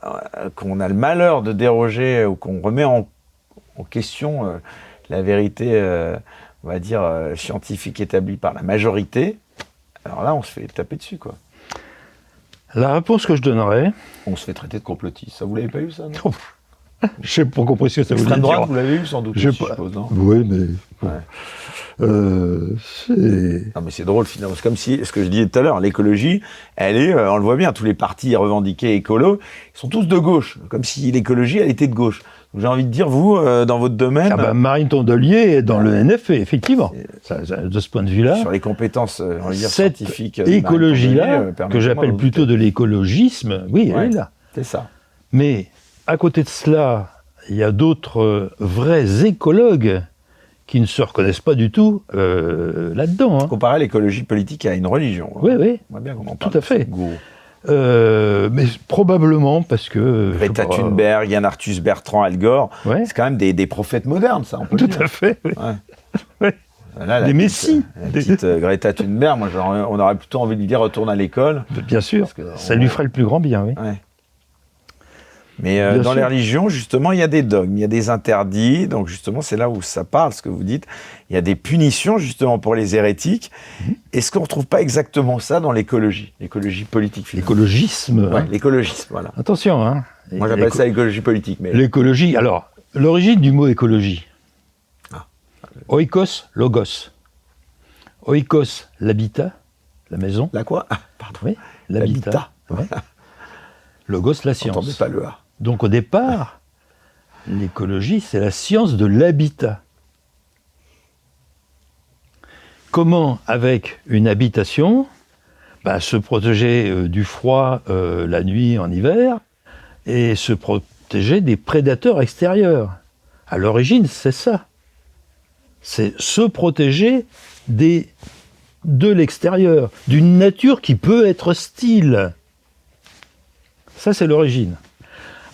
le malheur de déroger ou qu'on remet en question la vérité, on va dire, scientifique établie par la majorité, alors là, on se fait taper dessus, quoi. La réponse que je donnerais... On se fait traiter de complotiste. Ça, vous l'avez pas eu, ça, non? Je sais pas compris ce que ça voulait dire. Extrême droite, vous l'avez eu, sans doute, je suppose, non? Oui, mais... Ouais. Non, mais c'est drôle, finalement. C'est comme si, ce que je disais tout à l'heure, l'écologie, elle est, on le voit bien, tous les partis revendiqués écolos, ils sont tous de gauche. Comme si l'écologie, elle était de gauche. Donc, j'ai envie de dire, vous, dans votre domaine... Marine Tondelier est dans le NFE, effectivement. De ce point de vue-là... Sur les compétences, on va dire, cette scientifiques... écologie-là, que j'appelle plutôt de l'écologisme, oui, elle est là. C'est ça. Mais, à côté de cela, il y a d'autres vrais écologues qui ne se reconnaissent pas du tout là-dedans. Hein. Comparer l'écologie politique à une religion. Oui, oui. On voit bien qu'on en tout parle. À fait. Mais probablement parce que... Greta Thunberg, Yann Arthus Bertrand, Al Gore, c'est quand même des prophètes modernes, ça, on peut le dire. Tout à fait, oui. Ouais. Là, des messies. La petite Greta Thunberg, moi, on aurait plutôt envie de lui dire retourne à l'école. Bien sûr, ça lui ferait le plus grand bien, oui. Ouais. Mais Bien dans sûr. les religions, justement, il y a des dogmes, il y a des interdits. Donc, justement, c'est là où ça parle, ce que vous dites. Il y a des punitions, justement, pour les hérétiques. Est-ce qu'on ne retrouve pas exactement ça dans l'écologie politique, finalement. L'écologisme. Ouais, Hein. l'écologisme, voilà. Attention, hein. Moi, j'appelle ça l'écologie politique. Mais... L'écologie. Alors, l'origine du mot écologie. Ah. Oikos, logos. Oikos, l'habitat, la maison. La quoi? Ah, pardon. Oui, l'habitat. Ouais. Logos, la J'entendais science. pas le A. Donc au départ, l'écologie, c'est la science de l'habitat. Comment, avec une habitation, se protéger du froid la nuit en hiver et se protéger des prédateurs extérieurs. À l'origine, c'est ça. C'est se protéger de l'extérieur, d'une nature qui peut être hostile. Ça, c'est l'origine.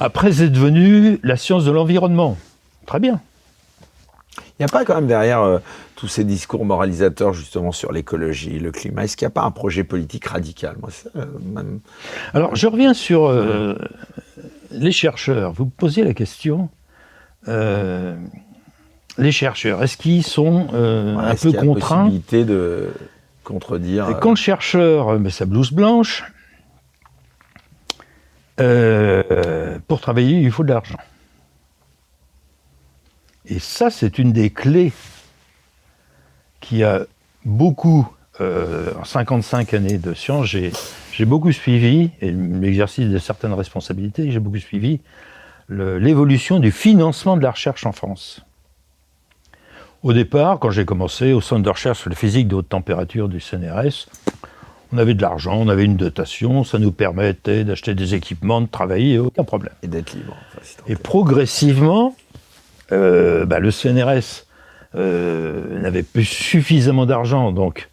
Après, c'est devenu la science de l'environnement. Très bien. Il n'y a pas quand même derrière tous ces discours moralisateurs justement sur l'écologie, le climat, est-ce qu'il n'y a pas un projet politique radical? Moi, ça, même... Alors, je reviens sur les chercheurs. Vous me posiez la question. Les chercheurs, est-ce qu'ils sont un peu contraints? Est-ce qu'il y a possibilité de contredire Et quand le chercheur met sa blouse blanche, pour travailler, il faut de l'argent. Et ça, c'est une des clés qui a beaucoup, en 55 années de science, j'ai beaucoup suivi, et l'exercice de certaines responsabilités, j'ai beaucoup suivi l'évolution du financement de la recherche en France. Au départ, quand j'ai commencé au centre de recherche sur la physique de haute température du CNRS, on avait de l'argent, on avait une dotation, ça nous permettait d'acheter des équipements, de travailler, aucun problème. et d'être libre. Enfin, Et progressivement, le CNRS n'avait plus suffisamment d'argent, donc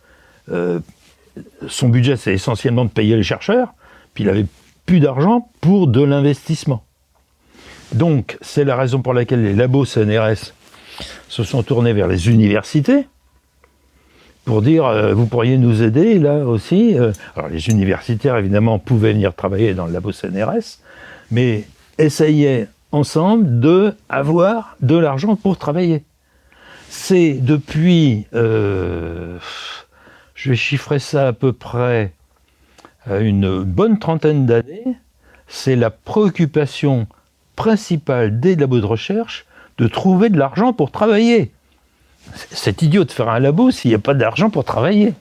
son budget, c'est essentiellement de payer les chercheurs, puis il avait plus d'argent pour de l'investissement. Donc, c'est la raison pour laquelle les labos CNRS se sont tournés vers les universités pour dire vous pourriez nous aider là aussi. Alors les universitaires évidemment pouvaient venir travailler dans le labo CNRS, mais essayaient ensemble d'avoir de l'argent pour travailler. C'est depuis, je vais chiffrer ça à peu près une bonne trentaine d'années, c'est la préoccupation principale des labos de recherche de trouver de l'argent pour travailler. C'est idiot de faire un labo s'il n'y a pas d'argent pour travailler.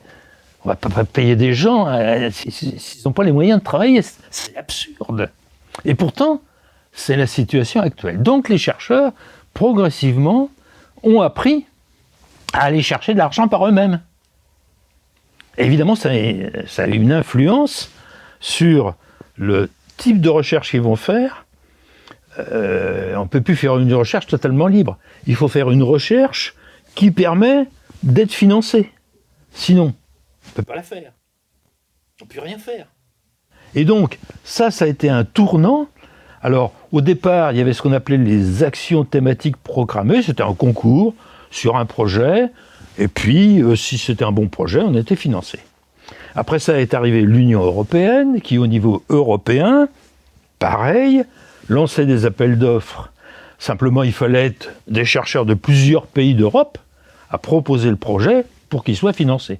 On ne va pas payer des gens s'ils n'ont pas les moyens de travailler. C'est absurde. Et pourtant, c'est la situation actuelle. Donc les chercheurs, progressivement, ont appris à aller chercher de l'argent par eux-mêmes. Et évidemment, ça a une influence sur le type de recherche qu'ils vont faire. On ne peut plus faire une recherche totalement libre. Il faut faire une recherche qui permet d'être financé. Sinon, on ne peut pas la faire. On ne peut rien faire. Et donc, ça a été un tournant. Alors, au départ, il y avait ce qu'on appelait les actions thématiques programmées. C'était un concours sur un projet. Et puis, si c'était un bon projet, on était financé. Après ça est arrivé l'Union européenne, qui, au niveau européen, pareil, lançait des appels d'offres. Simplement, il fallait être des chercheurs de plusieurs pays d'Europe à proposer le projet pour qu'il soit financé.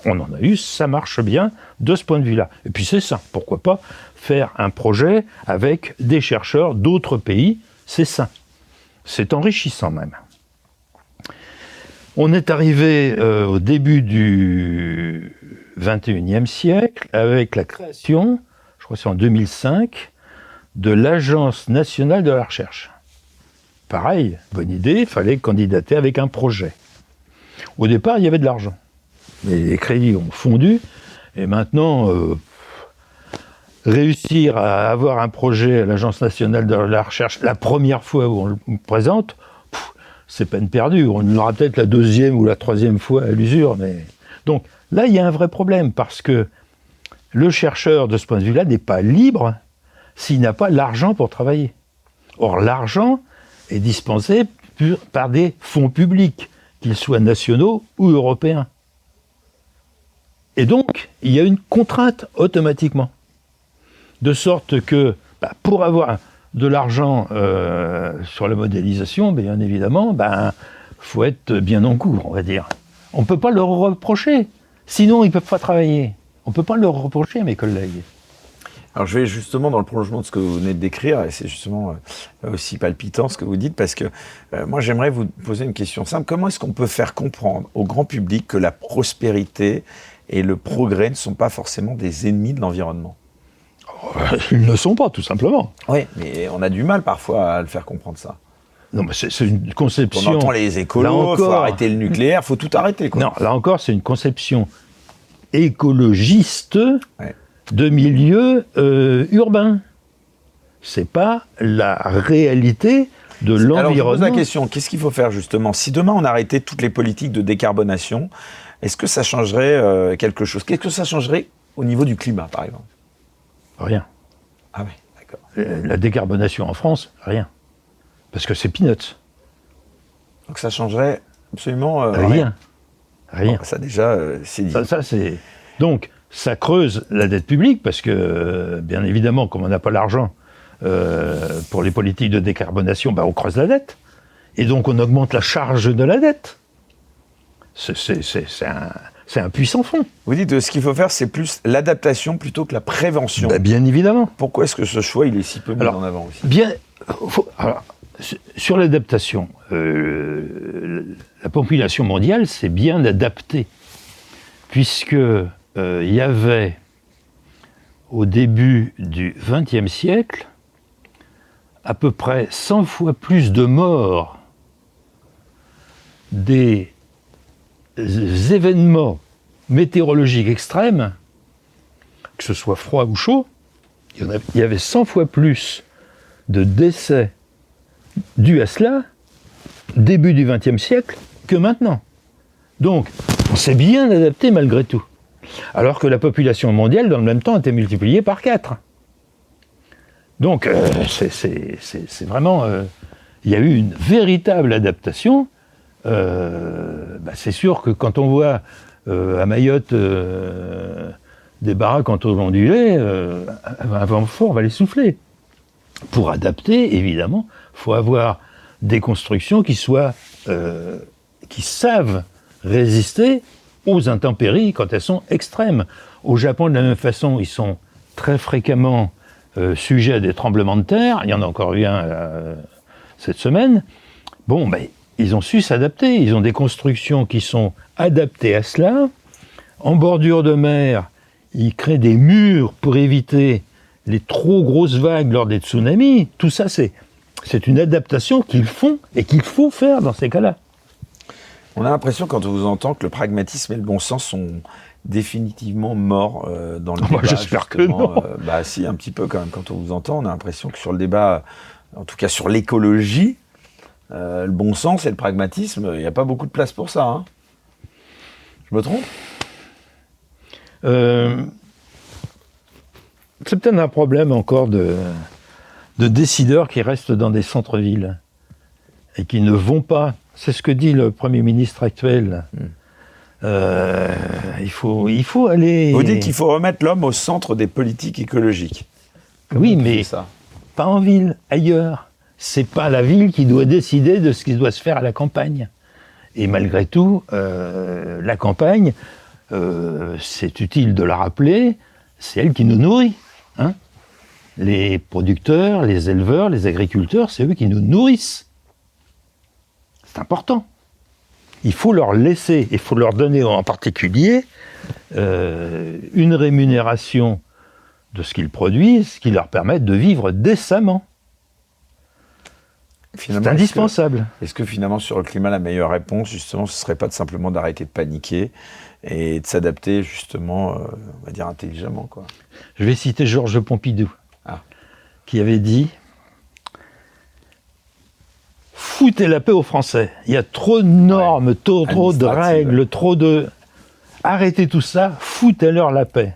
On en a eu, ça marche bien de ce point de vue-là. Et puis c'est sain, pourquoi pas faire un projet avec des chercheurs d'autres pays, c'est sain. C'est enrichissant même. On est arrivé au début du XXIe siècle avec la création, je crois que c'est en 2005, de l'Agence nationale de la recherche. Pareil, bonne idée, il fallait candidater avec un projet. Au départ, il y avait de l'argent. Mais les crédits ont fondu, et maintenant, réussir à avoir un projet à l'Agence nationale de la recherche, la première fois où on le présente, c'est peine perdue. On aura peut-être la deuxième ou la troisième fois à l'usure. Mais... Donc là, il y a un vrai problème, parce que le chercheur, de ce point de vue-là, n'est pas libre s'il n'a pas l'argent pour travailler. Or, l'argent est dispensé par des fonds publics, qu'ils soient nationaux ou européens. Et donc, il y a une contrainte automatiquement. De sorte que, pour avoir de l'argent sur la modélisation, bien évidemment, faut être bien en cours, on va dire. On ne peut pas leur reprocher, sinon ils ne peuvent pas travailler. On ne peut pas leur reprocher, mes collègues. Alors je vais justement dans le prolongement de ce que vous venez de décrire, et c'est justement aussi palpitant ce que vous dites, parce que moi j'aimerais vous poser une question simple. Comment est-ce qu'on peut faire comprendre au grand public que la prospérité et le progrès ne sont pas forcément des ennemis de l'environnement ? Ils ne le sont pas, tout simplement. Oui, mais on a du mal parfois à le faire comprendre ça. Non, mais c'est une conception... On entend les écolos, il faut arrêter le nucléaire, il faut tout arrêter, quoi. Non, là encore, c'est une conception écologiste de milieu urbain. C'est pas la réalité de l'environnement. Alors, je pose la question, qu'est-ce qu'il faut faire justement ? Si demain on arrêtait toutes les politiques de décarbonation, est-ce que ça changerait quelque chose ? Qu'est-ce que ça changerait au niveau du climat, par exemple ? Rien. Ah oui, d'accord. La décarbonation en France, rien. Parce que c'est peanuts. Donc ça changerait absolument rien. Rien. Bon, ça déjà, c'est dit. Ça, c'est... Donc, ça creuse la dette publique, parce que, bien évidemment, comme on n'a pas l'argent pour les politiques de décarbonation, on creuse la dette. Et donc, on augmente la charge de la dette. C'est un puissant fond. Vous dites ce qu'il faut faire, c'est plus l'adaptation plutôt que la prévention. Bien évidemment. Pourquoi est-ce que ce choix, il est si peu mis en avant aussi ? Sur l'adaptation, la population mondiale s'est bien adaptée, puisque il y avait, au début du XXe siècle, à peu près 100 fois plus de morts des événements météorologiques extrêmes, que ce soit froid ou chaud, il y avait 100 fois plus de décès dus à cela, début du XXe siècle, que maintenant. Donc, on s'est bien adapté malgré tout. Alors que la population mondiale, dans le même temps, a été multipliée par 4. Donc, c'est vraiment... il y a eu une véritable adaptation. C'est sûr que quand on voit à Mayotte des baraques en tôle ondulée, un vent fort va les souffler. Pour adapter, évidemment, il faut avoir des constructions qui savent résister aux intempéries quand elles sont extrêmes. Au Japon, de la même façon, ils sont très fréquemment sujets à des tremblements de terre. Il y en a encore eu un cette semaine. Ils ont su s'adapter. Ils ont des constructions qui sont adaptées à cela. En bordure de mer, ils créent des murs pour éviter les trop grosses vagues lors des tsunamis. Tout ça, c'est une adaptation qu'ils font et qu'il faut faire dans ces cas-là. On a l'impression, quand on vous entend, que le pragmatisme et le bon sens sont définitivement morts dans le débat. J'espère que non. Si, un petit peu quand même. Quand on vous entend, on a l'impression que sur le débat, en tout cas sur l'écologie, le bon sens et le pragmatisme, il n'y a pas beaucoup de place pour ça. Hein. Je me trompe ? C'est peut-être un problème encore de décideurs qui restent dans des centres-villes et qui ne vont pas. C'est ce que dit le Premier ministre actuel. Il faut aller... Vous dites qu'il faut remettre l'homme au centre des politiques écologiques. Oui, mais pas en ville, ailleurs. C'est pas la ville qui doit décider de ce qui doit se faire à la campagne. Et malgré tout, la campagne, c'est utile de la rappeler, c'est elle qui nous nourrit. Hein ? Les producteurs, les éleveurs, les agriculteurs, c'est eux qui nous nourrissent. C'est important. Il faut leur laisser, il faut leur donner en particulier une rémunération de ce qu'ils produisent qui leur permette de vivre décemment. Finalement, c'est indispensable. Est-ce que finalement, sur le climat, la meilleure réponse, justement, ce ne serait pas de simplement d'arrêter de paniquer et de s'adapter, justement, on va dire, intelligemment, quoi. Je vais citer Georges Pompidou, qui avait dit « Foutez la paix aux Français. Il y a trop de normes, trop de règles, trop de... Arrêtez tout ça, foutez-leur la paix. »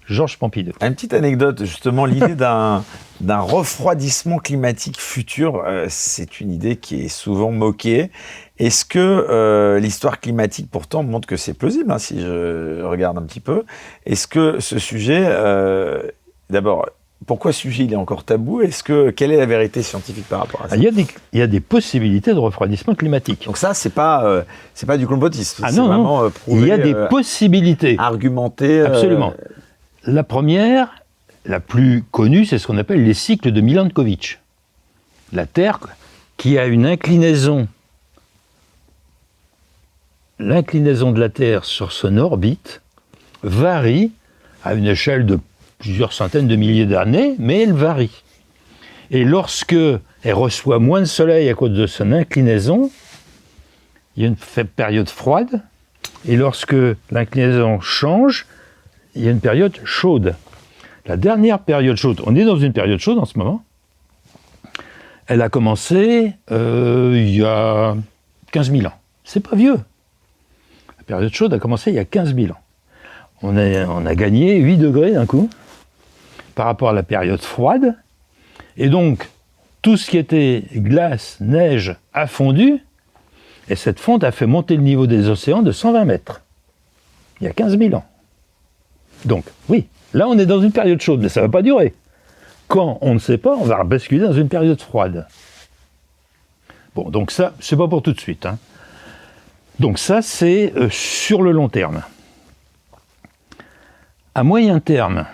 Georges Pompidou. Une petite anecdote, justement, l'idée d'un refroidissement climatique futur, c'est une idée qui est souvent moquée. Est-ce que l'histoire climatique, pourtant, montre que c'est plausible, hein, si je regarde un petit peu. Est-ce que ce sujet, d'abord, pourquoi ce sujet il est encore tabou? Quelle est la vérité scientifique par rapport à ça? Il y a des possibilités de refroidissement climatique. Donc ça, c'est pas du complotisme. Ah c'est non, vraiment non. prouvé, Il y a des possibilités. Argumenté. Absolument. La première, la plus connue, c'est ce qu'on appelle les cycles de Milankovitch. La Terre qui a une inclinaison. L'inclinaison de la Terre sur son orbite varie à une échelle de plusieurs centaines de milliers d'années, mais elle varie. Et lorsque elle reçoit moins de soleil à cause de son inclinaison, il y a une période froide, et lorsque l'inclinaison change, il y a une période chaude. La dernière période chaude, on est dans une période chaude en ce moment, elle a commencé il y a 15 000 ans. C'est pas vieux. La période chaude a commencé il y a 15 000 ans. On a gagné 8 degrés d'un coup par rapport à la période froide. Et donc, tout ce qui était glace, neige a fondu, et cette fonte a fait monter le niveau des océans de 120 mètres. Il y a 15 000 ans. Donc, oui, là on est dans une période chaude, mais ça ne va pas durer. Quand on ne sait pas, on va basculer dans une période froide. Bon, donc ça, c'est pas pour tout de suite. Hein. Donc ça, c'est sur le long terme. À moyen terme,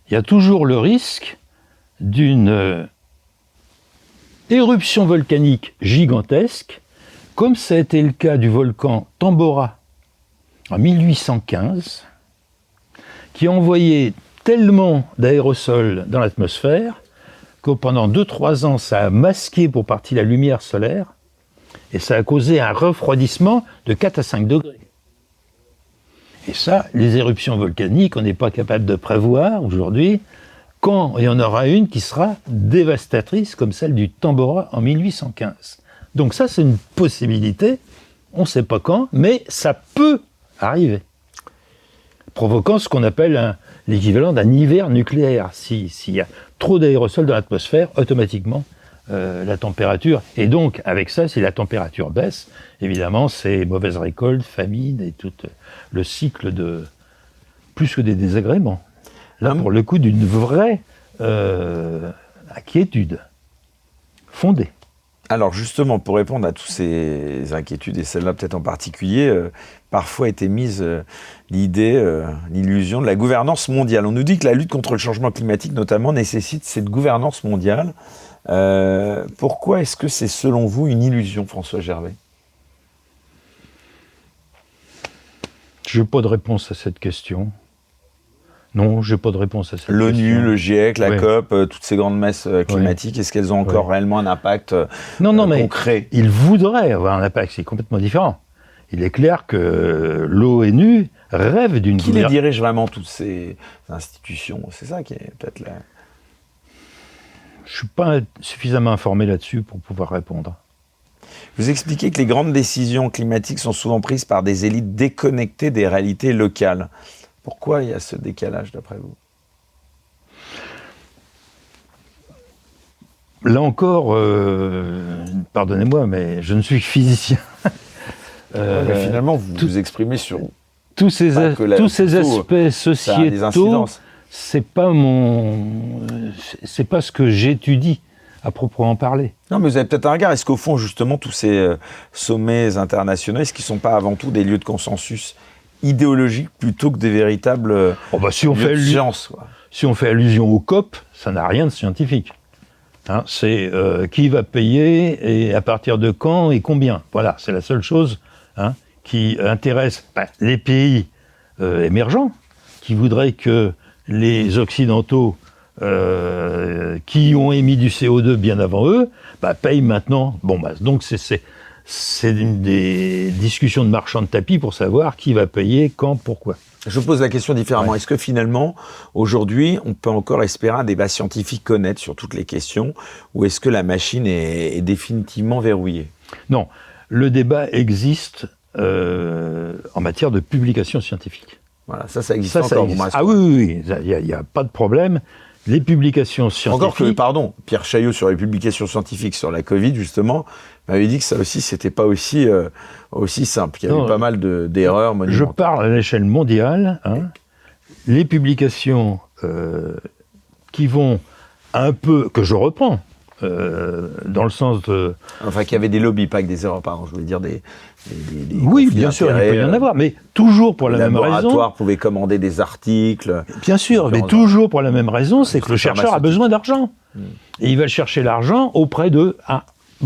il y a toujours le risque d'une éruption volcanique gigantesque, comme ça a été le cas du volcan Tambora en 1815, qui a envoyé tellement d'aérosols dans l'atmosphère que pendant 2-3 ans, ça a masqué pour partie la lumière solaire et ça a causé un refroidissement de 4 à 5 degrés. Et ça, les éruptions volcaniques, on n'est pas capable de prévoir aujourd'hui quand il y en aura une qui sera dévastatrice comme celle du Tambora en 1815. Donc ça, c'est une possibilité, on ne sait pas quand, mais ça peut arriver, provoquant ce qu'on appelle l'équivalent d'un hiver nucléaire. S'il y a trop d'aérosols dans l'atmosphère, automatiquement, la température, et donc avec ça, si la température baisse, évidemment, c'est mauvaise récolte, famine et tout le cycle de plus que des désagréments. Là, pour le coup, d'une vraie inquiétude fondée. Alors justement, pour répondre à toutes ces inquiétudes, et celle-là peut-être en particulier, parfois était mise l'illusion de la gouvernance mondiale. On nous dit que la lutte contre le changement climatique, notamment, nécessite cette gouvernance mondiale. Pourquoi est-ce que c'est, selon vous, une illusion, François Gervais? Je n'ai pas de réponse à cette question. Non, je n'ai pas de réponse à cette question. L'ONU, le GIEC, la COP, toutes ces grandes messes climatiques, est-ce qu'elles ont encore réellement un impact concret? Mais ils voudraient avoir un impact, c'est complètement différent. Il est clair que l'ONU rêve d'une Qui les dirige vraiment, toutes ces institutions? C'est ça qui est peut-être là. Je ne suis pas suffisamment informé là-dessus pour pouvoir répondre. Vous expliquez que les grandes décisions climatiques sont souvent prises par des élites déconnectées des réalités locales. Pourquoi il y a ce décalage, d'après vous? Là encore, pardonnez-moi, mais je ne suis que physicien. Mais finalement, vous vous exprimez sur tous ces aspects sociétaux. C'est pas ce que j'étudie à proprement parler. Non, mais vous avez peut-être un regard. Est-ce qu'au fond, justement, tous ces sommets internationaux, est-ce qu'ils ne sont pas avant tout des lieux de consensus idéologique plutôt que des véritables si on fait sciences, si on fait allusion au COP, ça n'a rien de scientifique. Hein, c'est qui va payer et à partir de quand et combien. Voilà, c'est la seule chose qui intéresse les pays émergents qui voudraient que les Occidentaux qui ont émis du CO2 bien avant eux payent maintenant. Donc c'est des discussions de marchands de tapis pour savoir qui va payer, quand, pourquoi. Je pose la question différemment. Est-ce que finalement, aujourd'hui, on peut encore espérer un débat scientifique honnête sur toutes les questions, ou est-ce que la machine est définitivement verrouillée? Non, le débat existe en matière de publication scientifique. Voilà, ça existe encore. Ah oui, il n'y a pas de problème. Les publications scientifiques... Encore que, Pierre Chaillot, sur les publications scientifiques sur la Covid, justement, m'avait dit que ça aussi, c'était pas aussi simple. Il y avait pas mal d'erreurs monumentales. Je parle à l'échelle mondiale. Les publications qui vont un peu, que je reprends, dans le sens de... Enfin, qu'il y avait des lobbies, pas que des erreurs, pardon, je voulais dire des Oui, conflits bien sûr, il d'intérêts, peut y en avoir, mais toujours pour la même raison. Les laboratoires pouvaient commander des articles. Bien sûr, mais toujours pour la même raison, c'est que le chercheur a besoin d'argent. Et il va chercher l'argent auprès de...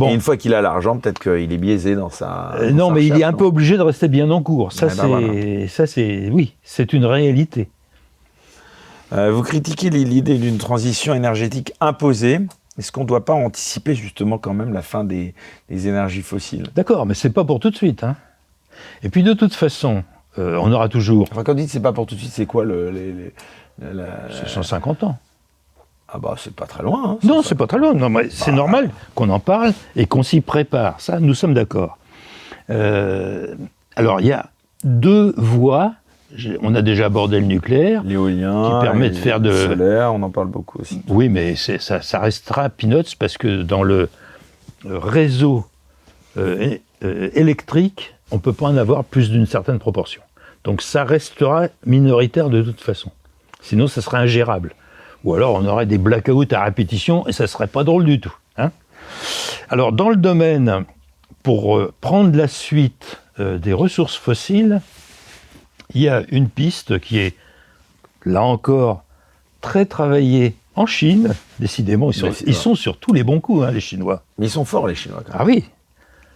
Et une fois qu'il a l'argent, peut-être qu'il est biaisé dans sa... non, mais il est un peu obligé de rester bien en cours. Ça, oui, c'est une réalité. Vous critiquez l'idée d'une transition énergétique imposée. Est-ce qu'on ne doit pas anticiper justement quand même la fin des énergies fossiles? D'accord, mais c'est pas pour tout de suite. Hein. Et puis de toute façon, on aura toujours... Enfin, quand vous dites c'est pas pour tout de suite, c'est quoi C'est 150 ans. Ah bah c'est pas très loin. Hein, non, c'est pas très loin. Non, mais c'est normal qu'on en parle et qu'on s'y prépare. Ça, nous sommes d'accord. Alors, il y a deux voies. On a déjà abordé le nucléaire. L'éolien, qui permet de faire le solaire, on en parle beaucoup aussi. Oui, mais ça restera peanuts parce que dans le réseau électrique, on ne peut pas en avoir plus d'une certaine proportion. Donc ça restera minoritaire de toute façon. Sinon, ça serait ingérable. Ou alors, on aurait des blackouts à répétition et ça ne serait pas drôle du tout. Hein. Alors, dans le domaine, pour prendre la suite des ressources fossiles, il y a une piste qui est, là encore, très travaillée en Chine. Décidément, ils sont sur tous les bons coups, hein, les Chinois. Mais ils sont forts, les Chinois, quand même. Ah oui.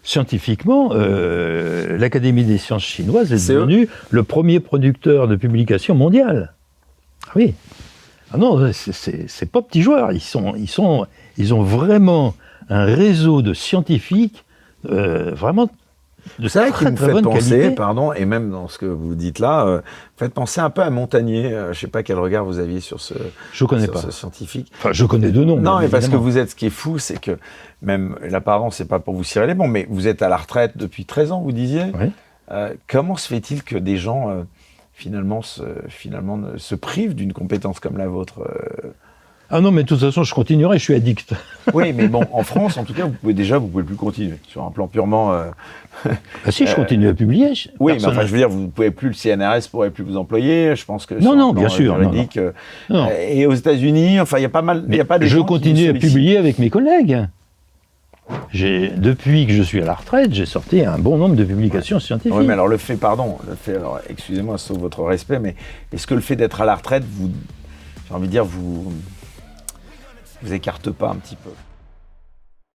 Scientifiquement, l'Académie des sciences chinoises est devenue le premier producteur de publications mondiales. Ah oui. Ah non, c'est pas petits joueurs. Ils ont vraiment un réseau de scientifiques vraiment de c'est vrai qu'il me fait penser, qualité. pardon, et même dans ce que vous dites là, vous faites penser un peu à Montagnier. Je ne sais pas quel regard vous aviez sur ce, ce scientifique. Enfin, je connais deux noms. Non, mais parce que vous êtes, ce qui est fou, c'est que même, là, pardon, c'est pas pour vous cirer les bons, mais vous êtes à la retraite depuis 13 ans, vous disiez. Oui. Comment se fait-il que des gens, finalement, se privent d'une compétence comme la vôtre Ah non, mais de toute façon, je continuerai, je suis addict. Oui, mais bon, en France, en tout cas, vous pouvez plus continuer. Sur un plan purement... Ah si, je continue à publier. Oui, mais enfin, je veux dire, vous pouvez plus, le CNRS pourrait plus vous employer, je pense que... Non, bien sûr. Juridique, non. Et aux États-Unis, enfin, il n'y a pas mal... Je continue à publier avec mes collègues. Depuis que je suis à la retraite, j'ai sorti un bon nombre de publications scientifiques. Oui, mais alors alors, excusez-moi, sauf votre respect, mais est-ce que le fait d'être à la retraite, j'ai envie de dire, vous écarte pas un petit peu?